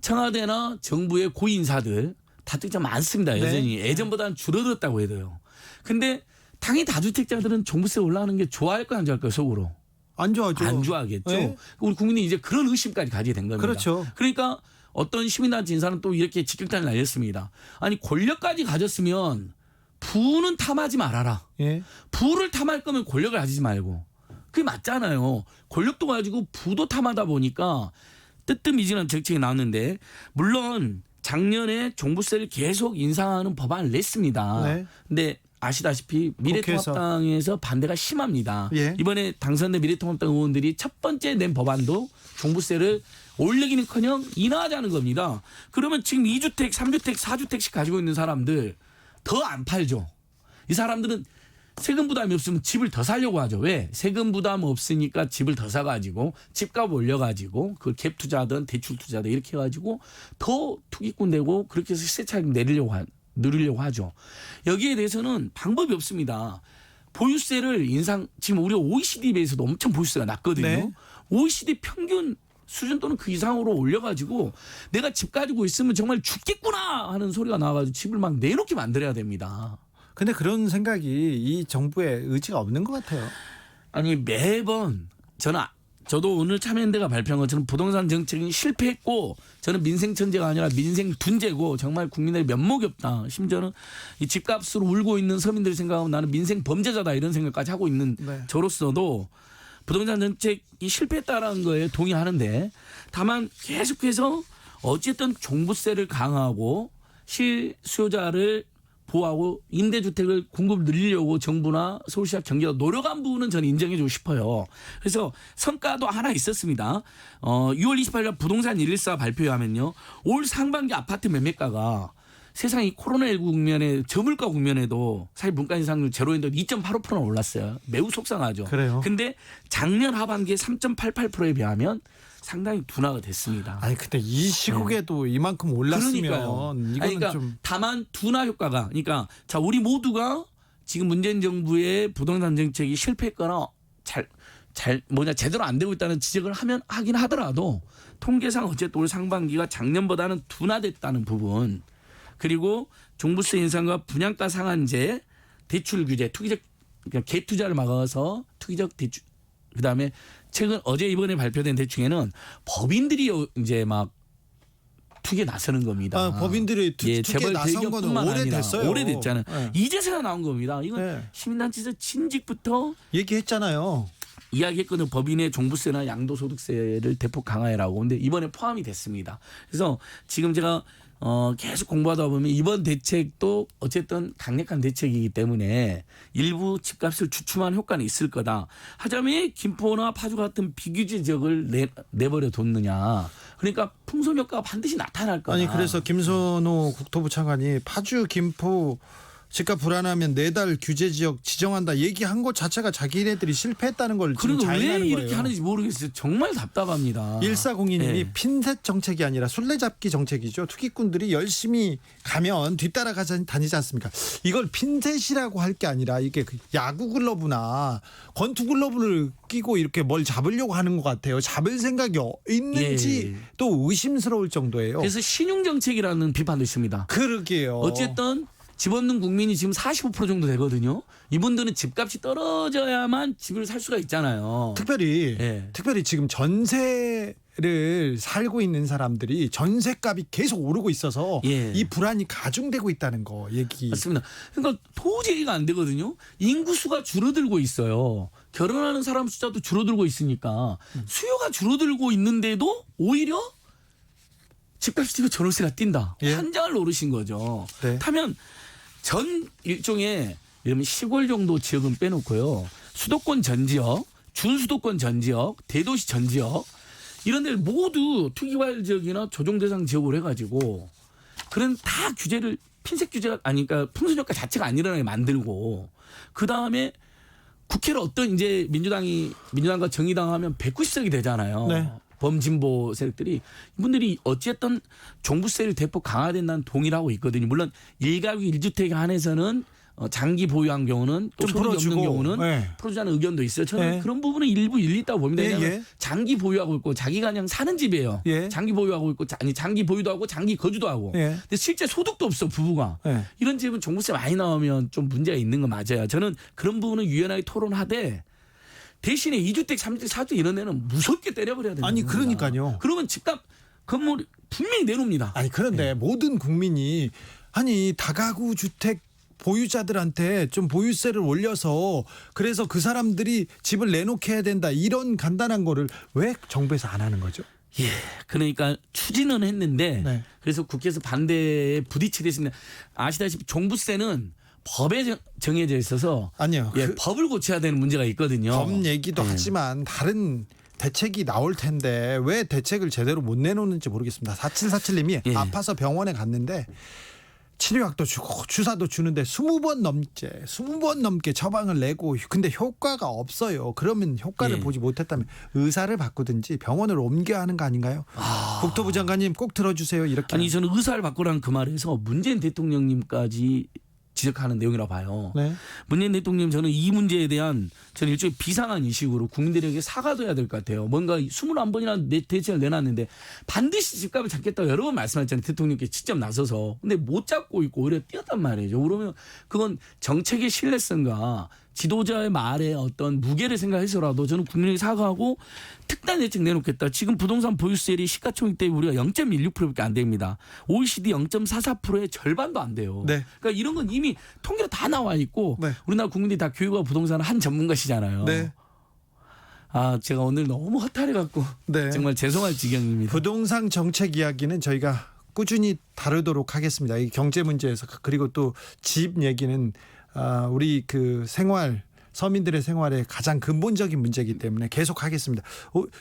청와대나 정부의 고위 인사들 다주택자 많습니다. 여전히 네. 예전보다는 줄어들었다고 해도요. 근데 당연히 다주택자들은 종부세 올라가는 게 좋아할 거야 안 좋아할 거야 속으로. 안 좋아하죠. 안 좋아하겠죠. 네. 우리 국민이 이제 그런 의심까지 가지게 된 겁니다. 그렇죠. 그러니까 어떤 시민단체 인사는 또 이렇게 직격탄을 날렸습니다. 아니 권력까지 가졌으면 부는 탐하지 말아라. 예. 부를 탐할 거면 권력을 가지지 말고. 그게 맞잖아요. 권력도 가지고 부도 탐하다 보니까 뜨뜻미진한 정책이 나왔는데 물론 작년에 종부세를 계속 인상하는 법안을 냈습니다. 네. 근데 아시다시피 미래통합당에서 반대가 심합니다. 예. 이번에 당선된 미래통합당 의원들이 첫 번째 낸 법안도 종부세를 올리기는커녕 인하하자는 겁니다. 그러면 지금 2주택, 3주택, 4주택씩 가지고 있는 사람들 더 안 팔죠. 이 사람들은 세금 부담이 없으면 집을 더 사려고 하죠. 왜? 세금 부담 없으니까 집을 더 사가지고 집값 올려가지고 그걸 갭 투자든 대출 투자든 이렇게 해가지고 더 투기꾼 되고 그렇게 해서 시세 차익 누리려고 하죠. 여기에 대해서는 방법이 없습니다. 보유세를 지금 우리가 OECD 베이스도 엄청 보유세가 낮거든요. 네. OECD 평균 수준 또는 그 이상으로 올려가지고 내가 집 가지고 있으면 정말 죽겠구나 하는 소리가 나와가지고 집을 막 내놓게 만들어야 됩니다. 근데 그런 생각이 이 정부의 의지가 없는 것 같아요. 아니 매번 저도 오늘 참여연대가 발표한 것처럼 부동산 정책이 실패했고 저는 민생 천재가 아니라 민생 둔재고 정말 국민들의 면목이 없다. 심지어는 이 집값으로 울고 있는 서민들이 생각하면 나는 민생 범죄자다 이런 생각까지 하고 있는 네. 저로서도 부동산 정책이 실패했다라는 거에 동의하는데 다만 계속해서 어쨌든 종부세를 강화하고 실수요자를 보호하고 임대주택을 공급을 늘리려고 정부나 서울시와 경기가 노력한 부분은 저는 인정해주고 싶어요. 그래서 성과도 하나 있었습니다. 6월 28일 날 부동산 114 발표에 하면요. 올 상반기 아파트 매매가가 세상이 코로나19 국면에 저물가 국면에도 사실 문가 인상률 제로인데 2.85%나 올랐어요. 매우 속상하죠. 그래요. 근데 작년 하반기에 3.88%에 비하면 상당히 둔화가 됐습니다. 아니 근데 이 시국에도 이만큼 올랐으면 그러니까요. 이거는 그러니까 좀 다만 둔화 효과가 그러니까 자 우리 모두가 지금 문재인 정부의 부동산 정책이 실패했거나 제대로 안 되고 있다는 지적을 하긴 하더라도 통계상 어쨌든 올 상반기가 작년보다는 둔화됐다는 부분 그리고 종부세 인상과 분양가 상한제 대출 규제 투기적 그러니까 갭투자를 막아서 투기적 대출 그다음에 최근 어제 이번에 발표된 대충에는 법인들이 이제 막 투기에 나서는 겁니다. 법인들이 투기에 재벌 나선 거는 대기업뿐만 아니라 오래됐어요. 오래됐잖아요. 네. 이제서야 나온 겁니다. 이건 네. 시민단체에서 진직부터 얘기했잖아요. 이야기했거든. 법인의 종부세나 양도소득세를 대폭 강화해라고. 근데 이번에 포함이 됐습니다. 그래서 지금 제가 계속 공부하다 보면 이번 대책도 어쨌든 강력한 대책이기 때문에 일부 집값을 주춤한 효과는 있을 거다. 하자면 김포나 파주 같은 비규제 지역을 내버려 뒀느냐. 그러니까 풍선 효과가 반드시 나타날 거다. 아니 그래서 김선호 국토부 차관이 파주 김포 집값 불안하면 4달 규제 지역 지정한다 얘기한 것 자체가 자기네들이 실패했다는 걸 지금 그러니까 왜 자인하는 이렇게 거예요. 하는지 모르겠어요. 정말 답답합니다. 1402님이 네. 핀셋 정책이 아니라 술래잡기 정책이죠. 투기꾼들이 열심히 가면 뒤따라 다니지 않습니까? 이걸 핀셋이라고 할 게 아니라 이게 그 야구 글러브나 권투 글러브를 끼고 이렇게 뭘 잡으려고 하는 것 같아요. 잡을 생각이 있는지 예. 또 의심스러울 정도예요. 그래서 신용 정책이라는 비판도 있습니다. 그러게요. 어쨌든 집 없는 국민이 지금 45% 정도 되거든요. 이분들은 집값이 떨어져야만 집을 살 수가 있잖아요. 특별히 예. 지금 전세를 살고 있는 사람들이 전세값이 계속 오르고 있어서 예. 이 불안이 가중되고 있다는 거 얘기. 맞습니다. 그러니까 도저히 이해가 안 되거든요. 인구수가 줄어들고 있어요. 결혼하는 사람 숫자도 줄어들고 있으니까 수요가 줄어들고 있는데도 오히려 집값이 뛰고 전월세가 뛴다. 예. 환장을 노르신 거죠. 네. 타면 전 일종의 이러면 시골 정도 지역은 빼놓고요. 수도권 전 지역, 준수도권 전 지역, 대도시 전 지역 이런 데를 모두 투기과열 지역이나 조정 대상 지역으로 해가지고 그런 다 규제를 핀셋 규제가 아니니까 풍선효과 자체가 안 일어나게 만들고 그 다음에 국회를 어떤 이제 민주당과 정의당 하면 190석이 되잖아요. 네. 범진보 세력들이 이분들이 어쨌든 종부세를 대폭 강화된다는 동의를 하고 있거든요. 물론 1가구 1주택에 한해서는 장기 보유한 경우는 또 좀 소득이 없는 풀어주고, 경우는 네. 풀어주자는 의견도 있어요. 저는 네. 그런 부분은 일부 일리 있다고 봅니다. 예, 왜냐하면 예. 장기 보유하고 있고 자기가 그냥 사는 집이에요. 예. 장기 보유하고 있고 장기 보유도 하고 장기 거주도 하고. 예. 근데 실제 소득도 없어 부부가. 예. 이런 집은 종부세 많이 나오면 좀 문제가 있는 거 맞아요. 저는 그런 부분은 유연하게 토론하되 대신에 2주택, 3주택, 4주택 이런 데는 무섭게 때려버려야 됩니다. 아니 그러니까요. 그러면 집값 건물 분명히 내놓습니다. 아니 그런데 모든 국민이 다가구 주택 보유자들한테 좀 보유세를 올려서 그래서 그 사람들이 집을 내놓게 해야 된다 이런 간단한 거를 왜 정부에서 안 하는 거죠? 예, 그러니까 추진은 했는데 네. 그래서 국회에서 반대에 부딪히게 됐습니다. 아시다시피 종부세는 법에 정해져 있어서 아니요. 예, 법을 고쳐야 되는 문제가 있거든요. 법 얘기도 예. 하지만 다른 대책이 나올 텐데 왜 대책을 제대로 못 내놓는지 모르겠습니다. 4747님이 예. 아파서 병원에 갔는데 치료약도 주고 주사도 주는데 20번 넘게 처방을 내고 근데 효과가 없어요. 그러면 효과를 예. 보지 못했다면 의사를 바꾸든지 병원을 옮겨야 하는 거 아닌가요? 국토부 장관님 꼭 들어주세요. 이렇게. 아니 저는 의사를 바꾸라는 그 말에서 문재인 대통령님까지 지적하는 내용이라고 봐요. 네. 문재인 대통령 저는 이 문제에 대한 저는 일종의 비상한 이식으로 국민들에게 사과도 해야 될 것 같아요. 뭔가 21번이나 대책을 내놨는데 반드시 집값을 잡겠다고 여러 번 말씀하셨잖아요. 대통령께 직접 나서서. 근데 못 잡고 있고 오히려 뛰었단 말이죠. 그러면 그건 정책의 신뢰성과 지도자의 말에 어떤 무게를 생각해서라도 저는 국민에게 사과하고 특단 대책 내놓겠다. 지금 부동산 보유세율이 시가총액 대비 우리가 0.16%밖에 안 됩니다. OECD 0.44%의 절반도 안 돼요. 네. 그러니까 이런 건 이미 통계로 다 나와 있고 네. 우리나라 국민들이 다 교육과 부동산은 한 전문가시잖아요. 네. 아 제가 오늘 너무 허탈해갖고 네. 정말 죄송할 지경입니다. 부동산 정책 이야기는 저희가 꾸준히 다루도록 하겠습니다. 이 경제 문제에서 그리고 또 집 얘기는 우리 그 생활 서민들의 생활에 가장 근본적인 문제이기 때문에 계속 하겠습니다.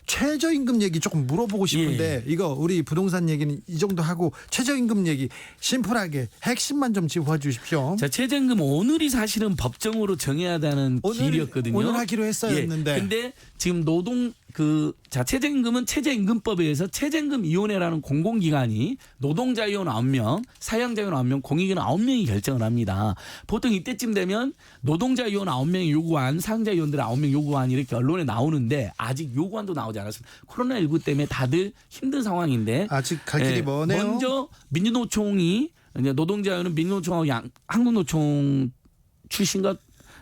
최저임금 얘기 조금 물어보고 싶은데 이거 우리 부동산 얘기는 이 정도 하고 최저임금 얘기 심플하게 핵심만 좀 짚어주십시오. 자 최저임금 오늘이 사실은 법정으로 정해야 되는 기일이었거든요. 오늘 하기로 했었는데. 예. 근데 지금 최저임금은 최저임금법에 의해서 최저임금위원회라는 공공기관이 노동자위원 9명, 사용자위원 9명, 공익위원 9명이 결정을 합니다. 보통 이때쯤 되면 노동자위원 9명이 요구안, 사용자위원들 9명 요구안 이렇게 언론에 나오는데 아직 요구안도 나오지 않았습니다. 코로나19 때문에 다들 힘든 상황인데 아직 갈 길이 머네요. 먼저 민주노총이 이제 노동자위원은 민주노총하고 한국노총 출신과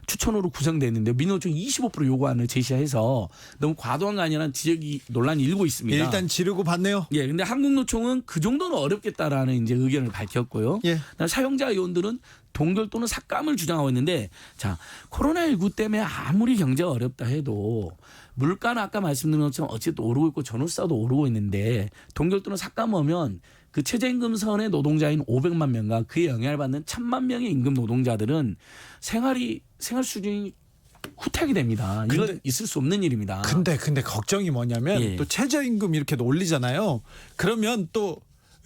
추천으로 구성됐는데 민노총 25% 요구안을 제시해서 너무 과도한 거 아니냐는 지적이 논란이 일고 있습니다. 일단 지르고 봤네요. 예, 근데 한국노총은 그 정도는 어렵겠다라는 이제 의견을 밝혔고요. 예. 사용자 의원들은 동결 또는 삭감을 주장하고 있는데 자 코로나19 때문에 아무리 경제가 어렵다 해도 물가는 아까 말씀드린 것처럼 어쨌든 오르고 있고 전월세도 오르고 있는데 동결 또는 삭감하면 그 최저임금 선의 노동자인 500만 명과 그에 영향을 받는 1000만 명의 임금 노동자들은 생활 수준이 후퇴하게 됩니다. 이건 있을 수 없는 일입니다. 근데 걱정이 뭐냐면 예. 또 최저임금 이렇게 올리잖아요. 그러면 또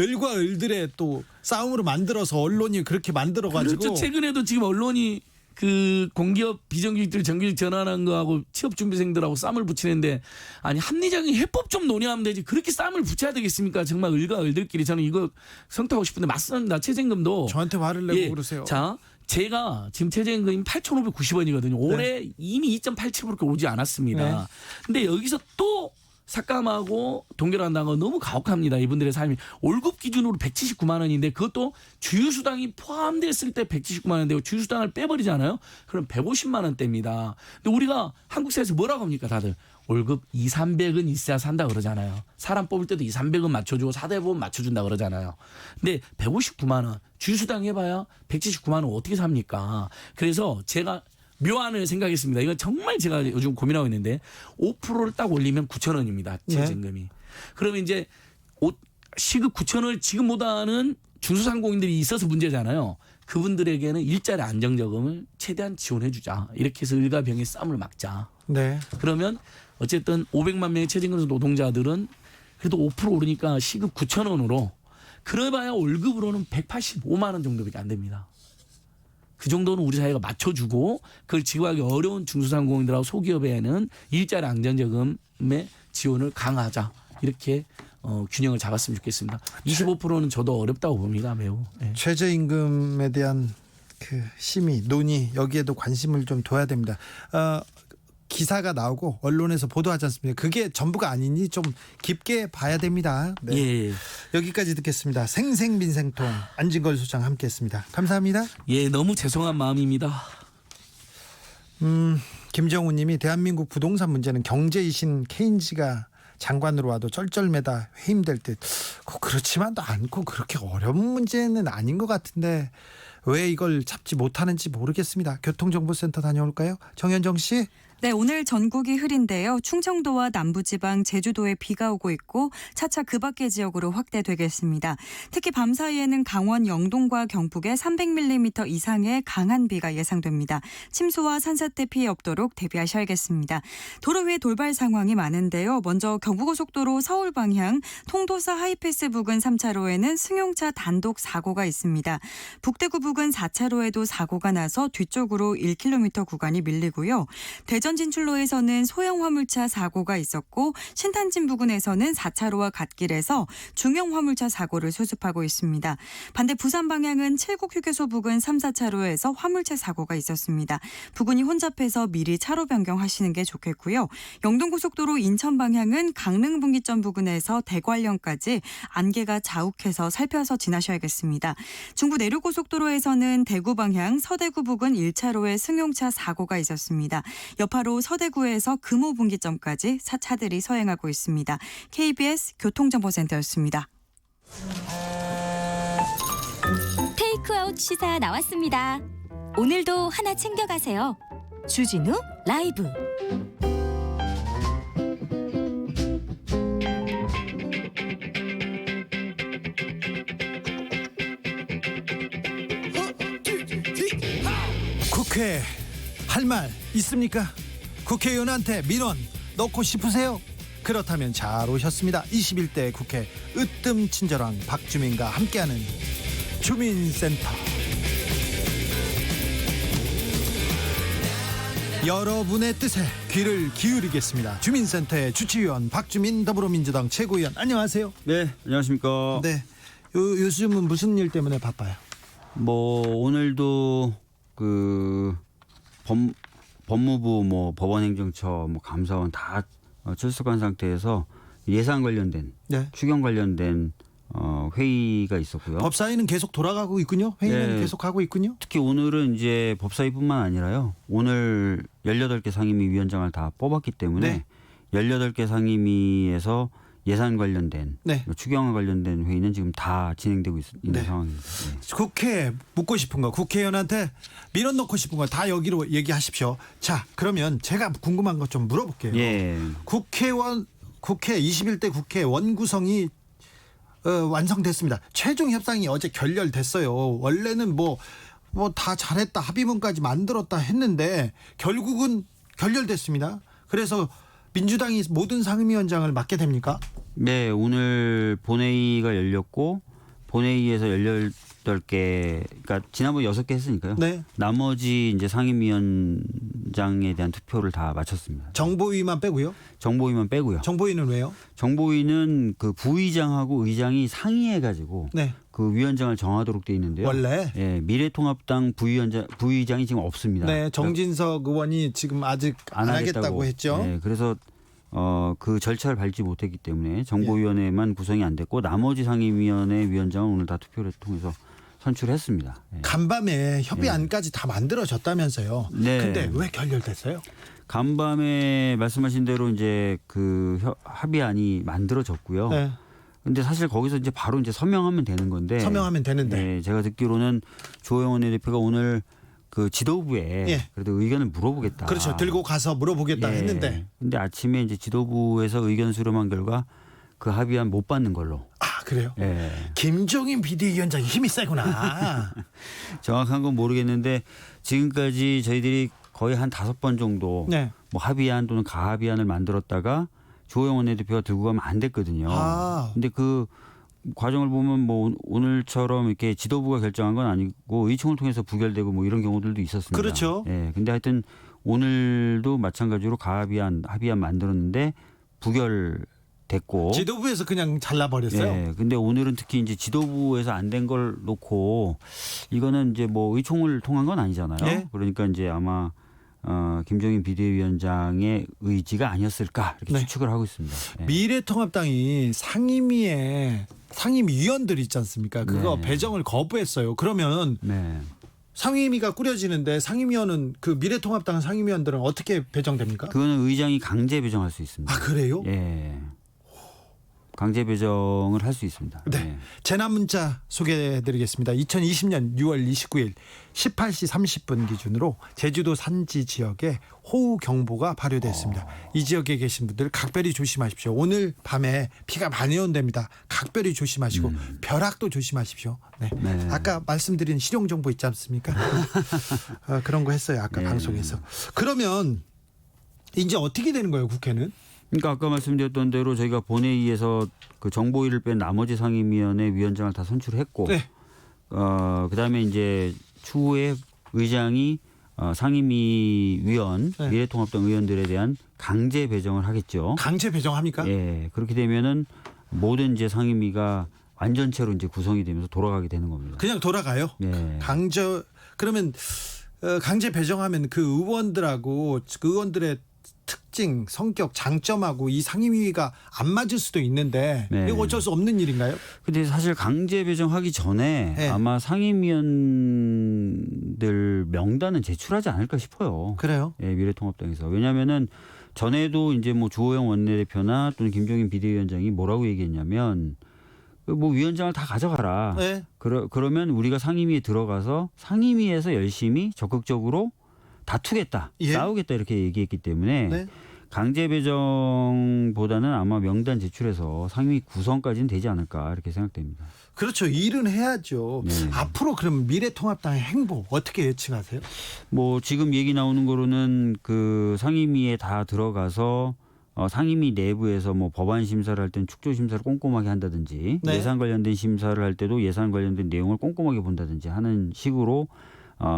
을과 을들의 또 싸움으로 만들어서 언론이 그렇게 만들어 가지고 그렇죠. 최근에도 지금 언론이 그 공기업 비정규직들 정규직 전환한 거하고 취업준비생들하고 쌈을 붙이는데 아니 합리적인 해법 좀 논의하면 되지 그렇게 쌈을 붙여야 되겠습니까? 정말 을과 을들끼리 저는 이거 성토하고 싶은데 맞습니다. 최저임금도 저한테 화를 내고 그러세요. 자 제가 지금 최저임금이 8,590원이거든요. 올해 이미 2.87%밖에 오지 않았습니다. 네. 근데 여기서 또 삭감하고 동결한다는 건 너무 가혹합니다. 이분들의 삶이. 월급 기준으로 179만 원인데 그것도 주휴수당이 포함됐을 때 179만 원인데 주휴수당을 빼버리잖아요. 그럼 150만 원대입니다. 근데 우리가 한국 사회에서 뭐라고 합니까 다들. 월급 2, 300은 있어야 산다 그러잖아요. 사람 뽑을 때도 2, 300은 맞춰주고 사대 보험 맞춰준다 그러잖아요. 근데 159만 원 주휴수당 해봐야 179만 원 어떻게 삽니까? 그래서 제가 묘안을 생각했습니다. 이건 정말 제가 요즘 고민하고 있는데 5%를 딱 올리면 9,000원입니다. 최저임금이. 네. 그러면 이제 시급 9,000원을 지금보다는 중소상공인들이 있어서 문제잖아요. 그분들에게는 일자리 안정적금을 최대한 지원해 주자. 이렇게 해서 을과 병의 싸움을 막자. 네. 그러면 어쨌든 500만 명의 최저임금 노동자들은 그래도 5% 오르니까 시급 9,000원으로 그래봐야 월급으로는 185만 원 정도밖에 안 됩니다. 그 정도는 우리 사회가 맞춰주고 그걸 지구하기 어려운 중소상공인들하고 소기업에는 일자리 안정적금의 지원을 강화하자 이렇게 균형을 잡았으면 좋겠습니다. 25%는 저도 어렵다고 봅니다. 매우. 네. 최저임금에 대한 그 심의 논의 여기에도 관심을 좀 둬야 됩니다. 기사가 나오고 언론에서 보도하지 않습니까? 그게 전부가 아니니 좀 깊게 봐야 됩니다. 네. 예. 여기까지 듣겠습니다. 생생민생통 안진걸 소장 함께했습니다. 감사합니다. 예, 너무 죄송한 마음입니다. 김정우님이 대한민국 부동산 문제는 경제이신 케인즈가 장관으로 와도 쩔쩔매다 회임될 듯 그렇지만도 않고 그렇게 어려운 문제는 아닌 것 같은데 왜 이걸 잡지 못하는지 모르겠습니다. 교통정보센터 다녀올까요? 정현정 씨. 네, 오늘 전국이 흐린데요. 충청도와 남부지방, 제주도에 비가 오고 있고 차차 그 밖의 지역으로 확대되겠습니다. 특히 밤 사이에는 강원 영동과 경북에 300mm 이상의 강한 비가 예상됩니다. 침수와 산사태 피해 없도록 대비하셔야겠습니다. 도로 위에 돌발 상황이 많은데요. 먼저 경부고속도로 서울 방향 통도사 하이패스 부근 3차로에는 승용차 단독 사고가 있습니다. 북대구 부근 4차로에도 사고가 나서 뒤쪽으로 1km 구간이 밀리고요. 대전 진출로에서는 소형 화물차 사고가 있었고 신탄진 부근에서는 4차로와 갓길에서 중형 화물차 사고를 수습하고 있습니다. 반대 부산 방향은 칠곡 휴게소 부근 3, 4차로에서 화물차 사고가 있었습니다. 부근이 혼잡해서 미리 차로 변경하시는 게 좋겠고요. 영동고속도로 인천 방향은 강릉 분기점 부근에서 대관령까지 안개가 자욱해서 살펴서 지나셔야겠습니다. 중부 내륙고속도로에서는 대구 방향 서대구 부근 1차로에 승용차 사고가 있었습니다. 여파로 서대구에서 금호 분기점까지 차들이 서행하고 있습니다. KBS 교통정보센터였습니다. 테이크아웃 시사 나왔습니다. 오늘도 하나 챙겨가세요. 주진우 라이브. 국회 할 말 있습니까? 국회의원한테 민원 넣고 싶으세요? 그렇다면 잘 오셨습니다. 21대 국회 으뜸 친절왕 박주민과 함께하는 주민센터. 여러분의 뜻에 귀를 기울이겠습니다. 주민센터의 주치의원 박주민 더불어민주당 최고위원, 안녕하세요. 네, 안녕하십니까. 네, 요즘은 무슨 일 때문에 바빠요? 뭐 오늘도 그 법무부, 뭐 법원행정처, 뭐 감사원 다 출석한 상태에서 예산 관련된, 네. 추경 관련된 회의가 있었고요. 법사위는 계속 돌아가고 있군요. 회의는 네. 계속하고 있군요. 특히 오늘은 이제 법사위뿐만 아니라요. 오늘 18개 상임위 위원장을 다 뽑았기 때문에 네. 18개 상임위에서 예산 관련된, 네. 추경과 관련된 회의는 지금 다 진행되고 있는 네. 상황입니다. 네. 국회 묻고 싶은 거, 국회의원한테 민원 넣고 싶은 거 다 여기로 얘기하십시오. 자, 그러면 제가 궁금한 거 좀 물어볼게요. 예. 국회 21대 국회 원구성이 완성됐습니다. 최종 협상이 어제 결렬됐어요. 원래는 뭐 다 잘했다, 합의문까지 만들었다 했는데 결국은 결렬됐습니다. 그래서 민주당이 모든 상임위원장을 맡게 됩니까? 네, 오늘 본회의가 열렸고 본회의에서 18개, 그러니까 지난번에 6개 했으니까요. 네. 나머지 이제 상임위원장에 대한 투표를 다 마쳤습니다. 정보위만 빼고요. 정보위만 빼고요. 정보위는 왜요? 정보위는 그 부의장하고 의장이 상의해가지고 네. 그 위원장을 정하도록 돼 있는데요. 원래. 예, 미래통합당 부의장이 지금 없습니다. 네, 정진석 의원이 지금 아직 안 하겠다고 했죠. 네, 그래서 그 절차를 밟지 못했기 때문에 정보위원회만 구성이 안 됐고 나머지 상임위원회 위원장은 오늘 다 투표를 통해서 선출했습니다. 예. 간밤에 협의안까지 다 만들어졌다면서요. 네. 근데 왜 결렬됐어요? 간밤에 말씀하신 대로 이제 그 합의안이 만들어졌고요. 네. 근데 사실 거기서 이제 바로 이제 서명하면 되는 건데. 서명하면 되는데. 네, 제가 듣기로는 조영원 원내대표가 오늘 그 지도부에 예. 그래도 의견을 물어보겠다. 그렇죠. 들고 가서 물어보겠다 예. 했는데. 근데 아침에 이제 지도부에서 의견 수렴한 결과 그 합의안 못 받는 걸로. 아, 그래요? 예. 김종인 비대위원장이 힘이 세구나. 정확한 건 모르겠는데 지금까지 저희들이 거의 한 5번 정도 네. 뭐 합의안 또는 가합의안을 만들었다가 조영원 원내대표가 들고 가면 안 됐거든요. 아. 근데 그 과정을 보면 뭐 오늘처럼 이렇게 지도부가 결정한 건 아니고 의총을 통해서 부결되고 뭐 이런 경우들도 있었습니다. 그렇죠. 예. 근데 하여튼 오늘도 마찬가지로 가합의안, 합의안 만들었는데 부결됐고. 지도부에서 그냥 잘라버렸어요. 예. 근데 오늘은 특히 이제 지도부에서 안 된 걸 놓고 이거는 이제 뭐 의총을 통한 건 아니잖아요. 예. 그러니까 이제 아마 김종인 비대위원장의 의지가 아니었을까 이렇게 네. 추측을 하고 있습니다. 예. 미래통합당이 상임위원들 있지 않습니까? 그거 네. 배정을 거부했어요. 그러면 네. 상임위가 꾸려지는데 상임위원은 그 미래통합당 상임위원들은 어떻게 배정됩니까? 그거는 의장이 강제 배정할 수 있습니다. 아, 그래요? 예. 강제 배정을 할 수 있습니다. 네. 재난 문자 소개해드리겠습니다. 2020년 6월 29일 18시 30분 기준으로 제주도 산지 지역에 호우 경보가 발효됐습니다. 이 지역에 계신 분들 각별히 조심하십시오. 오늘 밤에 비가 많이 온답니다. 각별히 조심하시고 벼락도 조심하십시오. 네. 네. 아까 말씀드린 실용 정보 있지 않습니까? 그런 거 했어요. 아까 네. 방송에서. 그러면 이제 어떻게 되는 거예요, 국회는? 그러니까 아까 말씀드렸던 대로 저희가 본회의에서 그 정보위를 뺀 나머지 상임위원회 위원장을 다 선출했고, 네. 그다음에 이제 추후에 의장이 상임위 위원, 네. 미래통합당 의원들에 대한 강제 배정을 하겠죠. 강제 배정합니까? 예, 그렇게 되면은 모든 이제 상임위가 완전체로 이제 구성이 되면서 돌아가게 되는 겁니다. 그냥 돌아가요? 예. 그러면 강제 배정하면 그 의원들하고 그 의원들의 특징, 성격, 장점하고 이 상임위가 안 맞을 수도 있는데 네. 이거 어쩔 수 없는 일인가요? 근데 사실 강제 배정하기 전에 네. 아마 상임위원들 명단은 제출하지 않을까 싶어요. 그래요? 예, 미래통합당에서. 왜냐하면은 전에도 이제 뭐 주호영 원내대표나 또는 김종인 비대위원장이 뭐라고 얘기했냐면 뭐 위원장을 다 가져가라. 네. 그러면 우리가 상임위에 들어가서 상임위에서 열심히 적극적으로 다투겠다, 예. 싸우겠다 이렇게 얘기했기 때문에 네. 강제 배정보다는 아마 명단 제출해서 상임위 구성까지는 되지 않을까 이렇게 생각됩니다. 그렇죠. 일은 해야죠. 네. 앞으로 그럼 미래통합당의 행보 어떻게 예측하세요? 뭐 지금 얘기 나오는 거로는 그 상임위에 다 들어가서 상임위 내부에서 뭐 법안 심사를 할 때는 축조 심사를 꼼꼼하게 한다든지 네. 예산 관련된 심사를 할 때도 예산 관련된 내용을 꼼꼼하게 본다든지 하는 식으로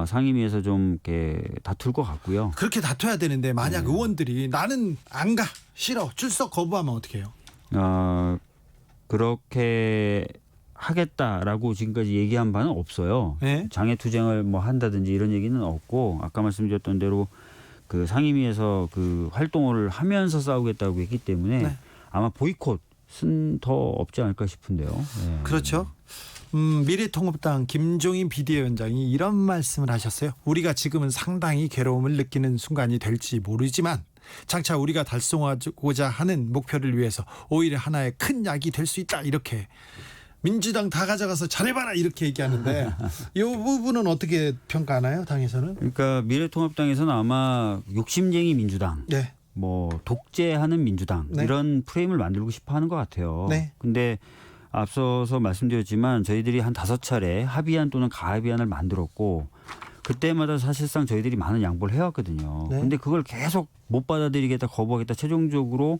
상임위에서 좀 이렇게 다툴 것 같고요. 그렇게 다퉈야 되는데 만약 네. 의원들이 나는 안 가, 싫어, 출석 거부하면 어떻게 해요? 그렇게 하겠다라고 지금까지 얘기한 바는 없어요. 네. 장애투쟁을 뭐 한다든지 이런 얘기는 없고 아까 말씀드렸던 대로 그 상임위에서 그 활동을 하면서 싸우겠다고 했기 때문에 네. 아마 보이콧은 더 없지 않을까 싶은데요. 네. 그렇죠. 미래통합당 김종인 비대위원장이 이런 말씀을 하셨어요. 우리가 지금은 상당히 괴로움을 느끼는 순간이 될지 모르지만 장차 우리가 달성하고자 하는 목표를 위해서 오히려 하나의 큰 약이 될 수 있다. 이렇게 민주당 다 가져가서 잘해봐라 이렇게 얘기하는데 이 부분은 어떻게 평가하나요? 당에서는? 그러니까 미래통합당에서는 아마 욕심쟁이 민주당, 네. 뭐 독재하는 민주당 네. 이런 프레임을 만들고 싶어하는 것 같아요. 네. 근데 앞서서 말씀드렸지만 저희들이 한 5차례 합의안 또는 가합의안을 만들었고 그때마다 사실상 저희들이 많은 양보를 해왔거든요. 네. 근데 그걸 계속 못 받아들이겠다, 거부하겠다, 최종적으로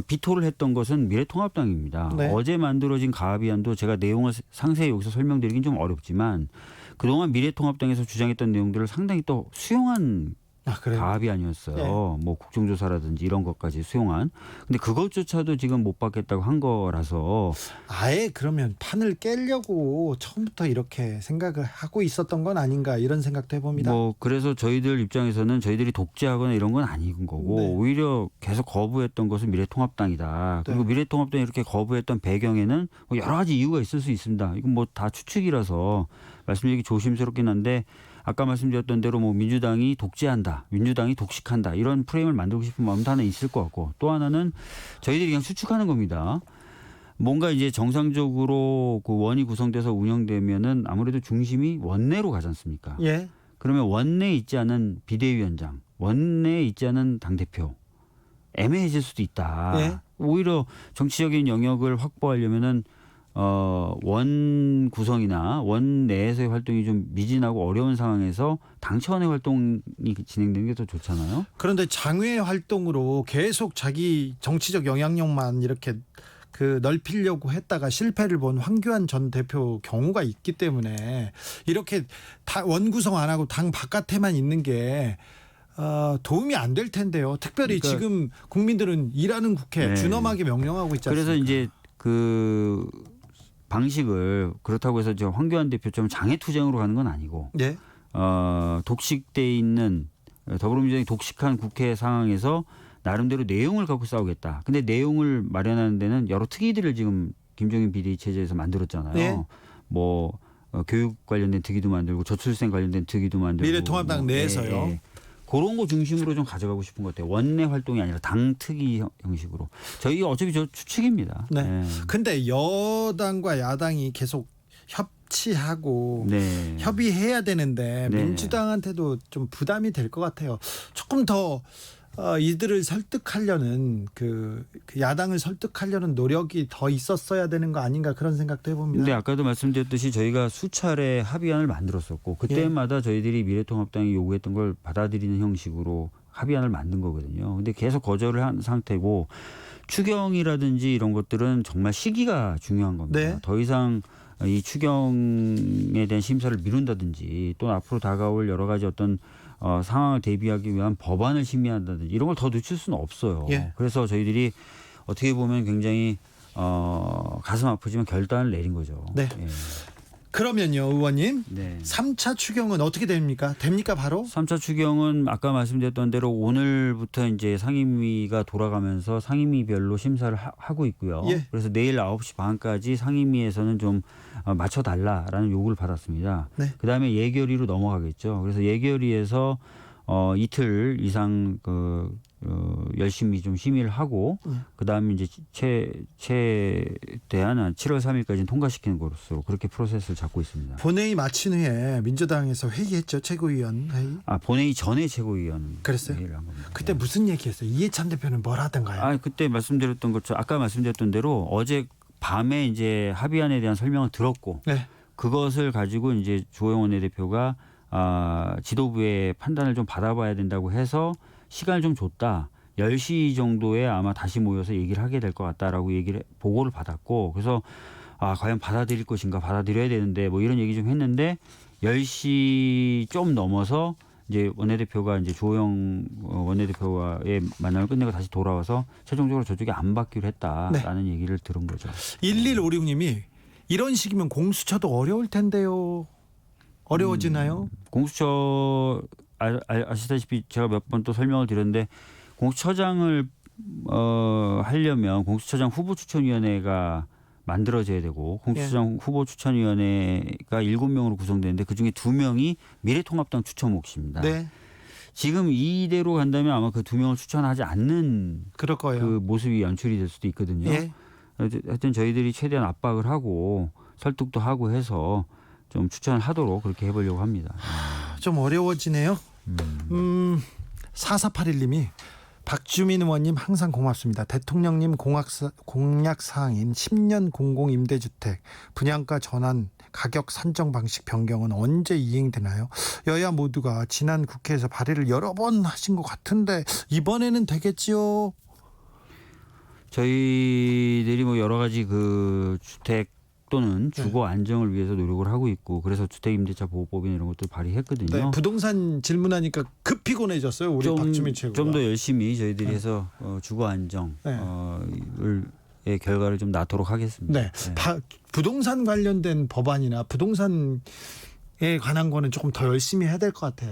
비토를 했던 것은 미래통합당입니다. 네. 어제 만들어진 가합의안도 제가 내용을 상세히 여기서 설명드리긴 좀 어렵지만 그동안 미래통합당에서 주장했던 내용들을 상당히 또 수용한 그래요? 가합의안이었어요. 네. 뭐 국정조사라든지 이런 것까지 수용한. 근데 그것조차도 지금 못 받겠다고 한 거라서 아예 그러면 판을 깨려고 처음부터 이렇게 생각을 하고 있었던 건 아닌가 이런 생각도 해봅니다. 뭐 그래서 저희들 입장에서는 저희들이 독재하거나 이런 건 아닌 거고 네. 오히려 계속 거부했던 것은 미래통합당이다. 그리고 네. 미래통합당이 이렇게 거부했던 배경에는 뭐 여러 가지 이유가 있을 수 있습니다. 이건 뭐 다 추측이라서 말씀드리기 조심스럽긴 한데 아까 말씀드렸던 대로 뭐 민주당이 독재한다, 민주당이 독식한다 이런 프레임을 만들고 싶은 마음도 하나 있을 것 같고 또 하나는 저희들이 그냥 추측하는 겁니다. 뭔가 이제 정상적으로 그 원이 구성돼서 운영되면은 아무래도 중심이 원내로 가지 않습니까? 예. 그러면 원내에 있지 않은 비대위원장, 원내에 있지 않은 당대표 애매해질 수도 있다. 예. 오히려 정치적인 영역을 확보하려면은 원 구성이나 원 내에서의 활동이 좀 미진하고 어려운 상황에서 당 차원의 활동이 진행되는 게 더 좋잖아요. 그런데 장외 활동으로 계속 자기 정치적 영향력만 이렇게 그 넓히려고 했다가 실패를 본 황교안 전 대표 경우가 있기 때문에 이렇게 원구성 안 하고 당 바깥에만 있는 게 도움이 안 될 텐데요. 특별히 그러니까, 지금 국민들은 일하는 국회 네. 준엄하게 준엄하게 명령하고 있지 않습니까? 그래서 이제 그 방식을 그렇다고 해서 저 황교안 대표처럼 장애투쟁으로 가는 건 아니고 네. 독식돼 있는 더불어민주당이 독식한 국회 상황에서 나름대로 내용을 갖고 싸우겠다. 근데 내용을 마련하는 데는 여러 특위들을 지금 김종인 비대위 체제에서 만들었잖아요. 네. 뭐 교육 관련된 특위도 만들고 저출생 관련된 특위도 만들고 미래통합당 내에서요. 그런 거 중심으로 좀 가져가고 싶은 것 같아요. 원내 활동이 아니라 당 특위 형식으로. 저희가 어차피 저 추측입니다. 네. 근데 여당과 야당이 계속 협치하고 네. 협의해야 되는데 네. 민주당한테도 좀 부담이 될 것 같아요. 조금 더 이들을 설득하려는 그 야당을 설득하려는 노력이 더 있었어야 되는 거 아닌가 그런 생각도 해봅니다. 근데 아까도 말씀드렸듯이 저희가 수차례 합의안을 만들었었고 그때마다 저희들이 미래통합당이 요구했던 걸 받아들이는 형식으로 합의안을 만든 거거든요. 근데 계속 거절을 한 상태고 추경이라든지 이런 것들은 정말 시기가 중요한 겁니다. 네. 더 이상 이 추경에 대한 심사를 미룬다든지 또 앞으로 다가올 여러 가지 어떤 상황을 대비하기 위한 법안을 심의한다든지 이런 걸 더 늦출 수는 없어요. 예. 그래서 저희들이 어떻게 보면 굉장히 가슴 아프지만 결단을 내린 거죠. 네. 예. 그러면요, 의원님. 네. 3차 추경은 어떻게 됩니까? 됩니까 바로? 3차 추경은 아까 말씀드렸던 대로 오늘부터 이제 상임위가 돌아가면서 상임위별로 심사를 하고 있고요. 예. 그래서 내일 9시 반까지 상임위에서는 좀 맞춰달라라는 요구를 받았습니다. 네. 그다음에 예결위로 넘어가겠죠. 그래서 예결위에서 이틀 이상 열심히 좀 심의를 하고 그다음에 이제 최대한 7월 3일까지는 통과시키는 것으로 그렇게 프로세스를 잡고 있습니다. 본회의 마친 후에 민주당에서 회의했죠. 최고위원 회의. 본회의 전에 최고위원 그랬어요? 회의를 한 겁니다. 그때 무슨 얘기했어요? 이해찬 대표는 뭘 하던가요? 그때 말씀드렸던 것처럼 아까 말씀드렸던 대로 어제 밤에 이제 합의안에 대한 설명을 들었고 네. 그것을 가지고 이제 주호영 원내대표가 지도부의 판단을 좀 받아봐야 된다고 해서 시간을 좀 줬다. 10시 정도에 아마 다시 모여서 얘기를 하게 될 것 같다라고 보고를 받았고 그래서 과연 받아들일 것인가 받아들여야 되는데 뭐 이런 얘기 좀 했는데 10시 좀 넘어서 이제 원내대표가 이제 주호영 원내대표와의 만남을 끝내고 다시 돌아와서 최종적으로 저쪽에 안 받기로 했다라는 얘기를 들은 거죠. 1156님이 이런 식이면 공수처도 어려울 텐데요. 어려워지나요? 공수처 아시다시피 제가 몇 번 또 설명을 드렸는데 공수처장을 하려면 공수처장 후보추천위원회가 만들어져야 되고 공수처장 후보추천위원회가 7명으로 구성되는데 그중에 2명이 미래통합당 추천 몫입니다. 네. 지금 이대로 간다면 아마 그 2명을 추천하지 않는 그럴 거예요. 그 모습이 연출이 될 수도 있거든요. 예. 하여튼 저희들이 최대한 압박을 하고 설득도 하고 해서 좀 추천을 하도록 그렇게 해보려고 합니다. 좀 어려워지네요. 4481님이 박주민 의원님 항상 고맙습니다. 대통령님 공약사항인 10년 공공임대주택 분양가 전환 가격 산정 방식 변경은 언제 이행되나요? 여야 모두가 지난 국회에서 발의를 여러 번 하신 것 같은데 이번에는 되겠지요? 저희들이 뭐 여러 가지 그 주택 또는 주거 안정을 위해서 노력을 하고 있고 그래서 주택임대차 보호법이나 이런 것들 발의했거든요. 네, 부동산 질문하니까 급 피곤해졌어요. 우리 박주민 최고가. 좀 더 열심히 저희들이 해서 주거 안정의 결과를 좀 낳도록 하겠습니다. 네. 부동산 관련된 법안이나 부동산에 관한 거는 조금 더 열심히 해야 될 것 같아.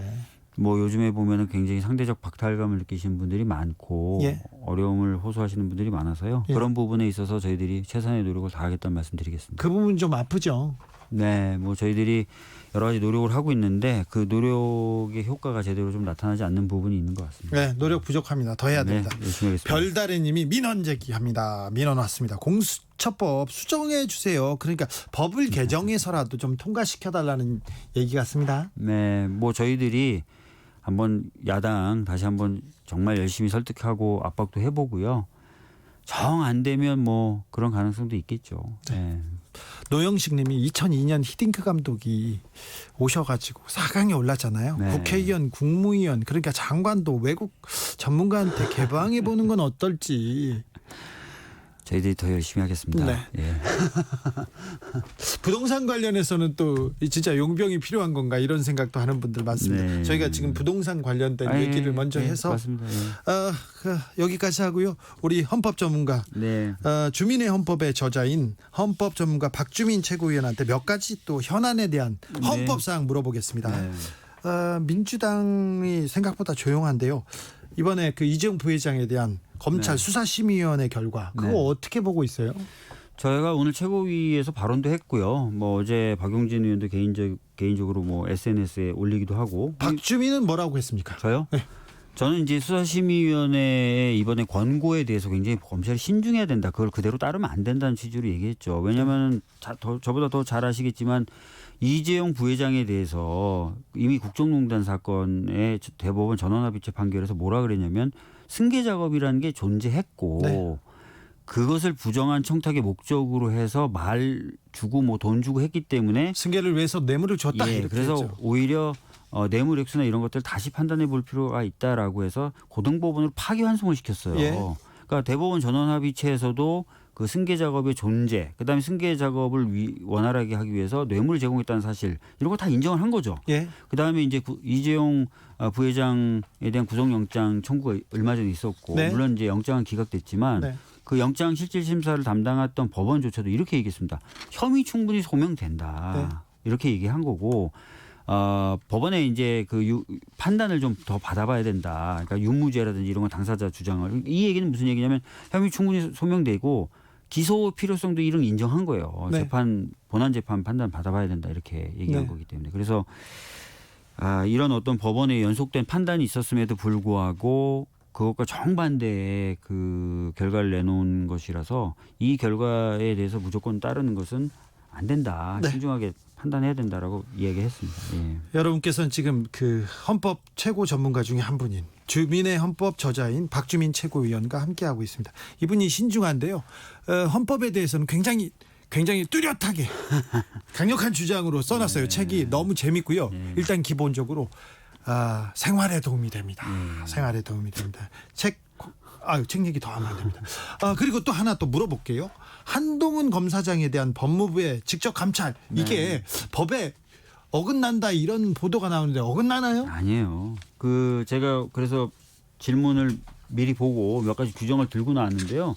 뭐 요즘에 보면은 굉장히 상대적 박탈감을 느끼시는 분들이 많고 어려움을 호소하시는 분들이 많아서요. 그런 부분에 있어서 저희들이 최선의 노력을 다하겠다는 말씀드리겠습니다. 그 부분 좀 아프죠. 네, 뭐 저희들이 여러 가지 노력을 하고 있는데 그 노력의 효과가 제대로 좀 나타나지 않는 부분이 있는 것 같습니다. 네, 노력 부족합니다. 더 해야 됩니다. 열심히 하겠습니다. 별다래님이 민원 제기합니다. 민원 왔습니다. 공수처법 수정해 주세요. 그러니까 법을 개정해서라도 좀 통과시켜달라는 얘기 같습니다. 네, 뭐 저희들이 한번 야당 다시 한번 정말 열심히 설득하고 압박도 해보고요. 정 안 되면 뭐 그런 가능성도 있겠죠. 네. 노영식님이 2002년 히딩크 감독이 오셔가지고 4강에 올랐잖아요. 네. 국회의원, 국무위원 그러니까 장관도 외국 전문가한테 개방해 보는 건 어떨지. 저희들이 더 열심히 하겠습니다. 네. 예. 부동산 관련해서는 또 진짜 용병이 필요한 건가 이런 생각도 하는 분들 많습니다. 네. 저희가 지금 부동산 관련된 얘기를 먼저 해서 맞습니다. 여기까지 하고요. 우리 헌법 전문가 주민의 헌법의 저자인 헌법 전문가 박주민 최고위원한테 몇 가지 또 현안에 대한 헌법 사항 물어보겠습니다. 네. 민주당이 생각보다 조용한데요. 이번에 그 이재용 부회장에 대한 검찰 수사심의위원회 결과 그거 어떻게 보고 있어요? 저희가 오늘 최고위에서 발언도 했고요. 뭐 어제 박용진 의원도 개인적으로 뭐 SNS에 올리기도 하고. 박주민은 뭐라고 했습니까? 저요? 네. 저는 이제 수사심의위원회의 이번에 권고에 대해서 굉장히 검찰이 신중해야 된다. 그걸 그대로 따르면 안 된다는 취지로 얘기했죠. 왜냐하면 저보다 더 잘 아시겠지만 이재용 부회장에 대해서 이미 국정농단 사건의 대법원 전원합의체 판결에서 뭐라 그랬냐면 승계 작업이라는 게 존재했고 네. 그것을 부정한 청탁의 목적으로 해서 말 주고 뭐 돈 주고 했기 때문에 승계를 위해서 뇌물을 줬다. 예, 이렇게 그래서 했죠. 오히려 뇌물 액수나 이런 것들 다시 판단해 볼 필요가 있다라고 해서 고등법원으로 파기환송을 시켰어요. 예. 그러니까 대법원 전원합의체에서도 그 승계 작업의 존재, 그다음에 승계 작업을 원활하게 하기 위해서 뇌물을 제공했다는 사실 이런 거 다 인정을 한 거죠. 예. 그다음에 이제 이재용 부회장에 대한 구속영장 청구가 얼마 전에 있었고 네. 물론 이제 영장은 기각됐지만 네. 그 영장 실질 심사를 담당했던 법원조차도 이렇게 얘기했습니다. 혐의 충분히 소명된다. 네. 이렇게 얘기한 거고 법원에 이제 그 판단을 좀 더 받아봐야 된다. 그러니까 유무죄라든지 이런 거 당사자 주장을 이 얘기는 무슨 얘기냐면 혐의 충분히 소명되고 기소 필요성도 이런 거 인정한 거예요. 네. 재판 본안 재판 판단 받아봐야 된다 이렇게 얘기한 네. 거기 때문에 그래서 이런 어떤 법원의 연속된 판단이 있었음에도 불구하고 그것과 정반대의 그 결과를 내놓은 것이라서 이 결과에 대해서 무조건 따르는 것은 안 된다. 네. 신중하게 판단해야 된다라고 이야기했습니다. 예. 여러분께서는 지금 그 헌법 최고 전문가 중에 한 분인 주민의 헌법 저자인 박주민 최고위원과 함께하고 있습니다. 이분이 신중한데요. 헌법에 대해서는 굉장히 뚜렷하게 강력한 주장으로 써놨어요. 책이 너무 재밌고요. 일단 기본적으로 생활에 도움이 됩니다. 생활에 도움이 됩니다. 책 얘기 더 하면 안 됩니다. 그리고 또 하나 또 물어볼게요. 한동훈 검사장에 대한 법무부의 직접 감찰 이게 법에 어긋난다 이런 보도가 나오는데 어긋나나요? 아니에요. 제가 그래서 질문을 미리 보고 몇 가지 규정을 들고 나왔는데요.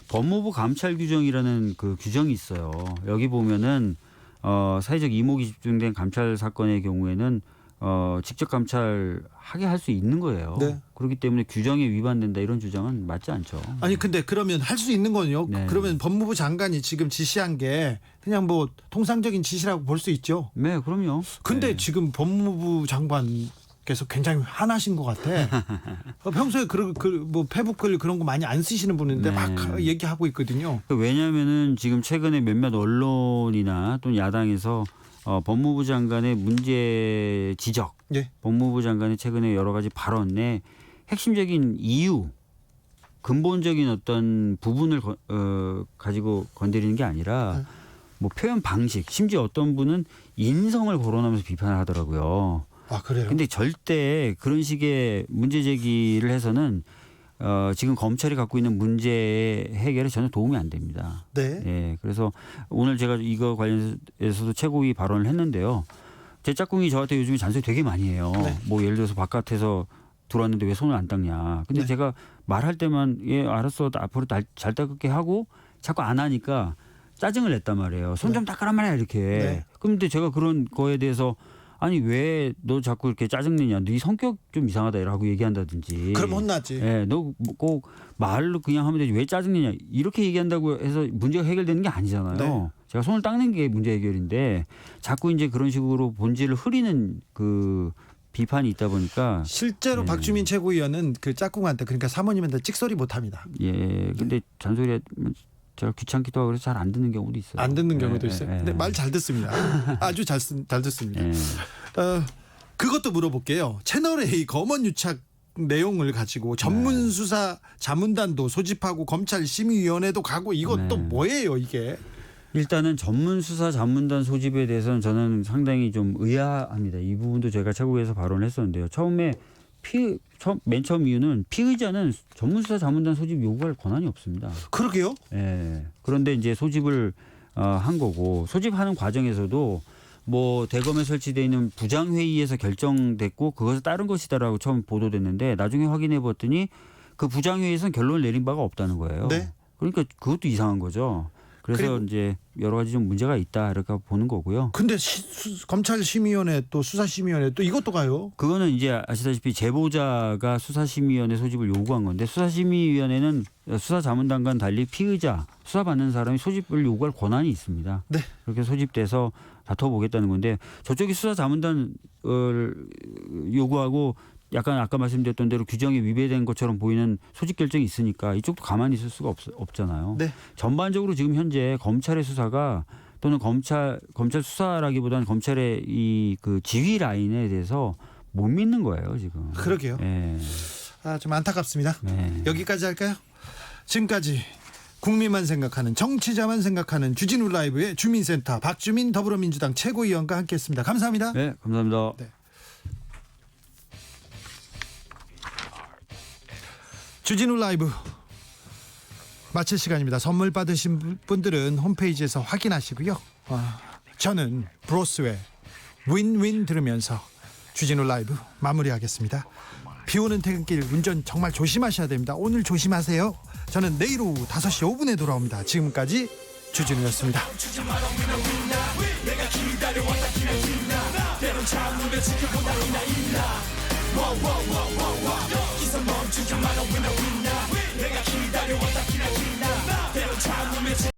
법무부 감찰 규정이라는 그 규정이 있어요. 여기 보면은 사회적 이목이 집중된 감찰 사건의 경우에는 직접 감찰하게 할 수 있는 거예요. 네. 그렇기 때문에 규정에 위반된다 이런 주장은 맞지 않죠. 아니 근데 그러면 할 수 있는 건요. 네. 그러면 법무부 장관이 지금 지시한 게 그냥 뭐 통상적인 지시라고 볼 수 있죠. 네, 그럼요. 근데 네. 지금 법무부 장관께서 굉장히 화나신 것 같아. 평소에 뭐 페북글 그런 거 많이 안 쓰시는 분인데 네. 막 얘기하고 있거든요. 왜냐하면은 지금 최근에 몇몇 언론이나 또는 야당에서 법무부 장관의 문제 지적, 예. 법무부 장관의 최근에 여러 가지 발언에 핵심적인 이유, 근본적인 어떤 부분을 가지고 건드리는 게 아니라 뭐 표현 방식, 심지어 어떤 분은 인성을 거론하면서 비판을 하더라고요. 그래요? 근데 절대 그런 식의 문제 제기를 해서는 지금 검찰이 갖고 있는 문제 해결에 전혀 도움이 안 됩니다. 네. 예, 그래서 오늘 제가 이거 관련해서도 최고위 발언을 했는데요. 제 짝꿍이 저한테 요즘에 잔소리 되게 많이 해요. 네. 뭐 예를 들어서 바깥에서 들어왔는데 왜 손을 안 닦냐. 근데 네. 제가 말할 때만 알았어 앞으로 잘 닦을게 하고 자꾸 안 하니까 짜증을 냈단 말이에요. 손 좀 닦으란 말이야 이렇게. 네. 그런데 제가 그런 거에 대해서 아니 왜 너 자꾸 이렇게 짜증내냐. 네 성격 좀 이상하다라고 얘기한다든지. 그럼 혼나지. 예, 너 꼭 말로 그냥 하면 되지 왜 짜증내냐 이렇게 얘기한다고 해서 문제가 해결되는 게 아니잖아요. 네. 제가 손을 닦는 게 문제 해결인데 자꾸 이제 그런 식으로 본질을 흐리는 그 비판이 있다 보니까 실제로 네. 박주민 최고위원은 그 짝꿍한테 그러니까 사모님한테 찍소리 못합니다. 예, 근데 잔소리 제가 귀찮기도 하고 그래서 잘 안 듣는 경우도 있어요. 안 듣는 경우도 예, 있어요. 예, 근데 예. 말 잘 듣습니다. 아주 잘 듣습니다. 예. 그것도 물어볼게요. 채널A 검언 유착 내용을 가지고 전문 수사 자문단도 소집하고 검찰 심의위원회도 가고 이것도 네. 뭐예요 이게? 일단은 전문 수사 자문단 소집에 대해서는 저는 상당히 좀 의아합니다. 이 부분도 제가 최고위에서 발언을 했었는데요. 맨 처음 이유는 피의자는 전문 수사 자문단 소집 요구할 권한이 없습니다. 그러게요. 예. 그런데 이제 소집을 한 거고 소집하는 과정에서도 뭐 대검에 설치되어 있는 부장회의에서 결정됐고 그것에 따른 것이다라고 처음 보도됐는데 나중에 확인해 봤더니 그 부장회의에서는 결론을 내린 바가 없다는 거예요. 네. 그러니까 그것도 이상한 거죠. 그래서 그리고- 이제 여러 가지 좀 문제가 있다 이렇게 보는 거고요. 근데 검찰심의위원회 또 수사심의위원회 또 이것도 가요? 그거는 이제 아시다시피 제보자가 수사심의위원회 소집을 요구한 건데 수사심의위원회는 수사자문단과는 달리 피의자 수사받는 사람이 소집을 요구할 권한이 있습니다. 네. 그렇게 소집돼서 다퉈보겠다는 건데 저쪽이 수사자문단을 요구하고 약간 아까 말씀드렸던 대로 규정에 위배된 것처럼 보이는 소집 결정이 있으니까 이쪽도 가만히 있을 수가 없잖아요. 네. 전반적으로 지금 현재 검찰의 수사가 또는 검찰 수사라기보다는 검찰의 이 그 지휘 라인에 대해서 못 믿는 거예요 지금. 그러게요. 예. 좀 안타깝습니다. 네. 여기까지 할까요? 지금까지 국민만 생각하는 정치자만 생각하는 주진우 라이브의 주민센터 박주민 더불어민주당 최고위원과 함께했습니다. 감사합니다. 네, 감사합니다. 네. 주진우 라이브 마칠 시간입니다. 선물 받으신 분들은 홈페이지에서 확인하시고요. 저는 브로스웨이 윈윈 들으면서 주진우 라이브 마무리하겠습니다. 비오는 퇴근길 운전 정말 조심하셔야 됩니다. 오늘 조심하세요. 저는 내일 오후 5시 5분에 돌아옵니다. 지금까지 주진우였습니다.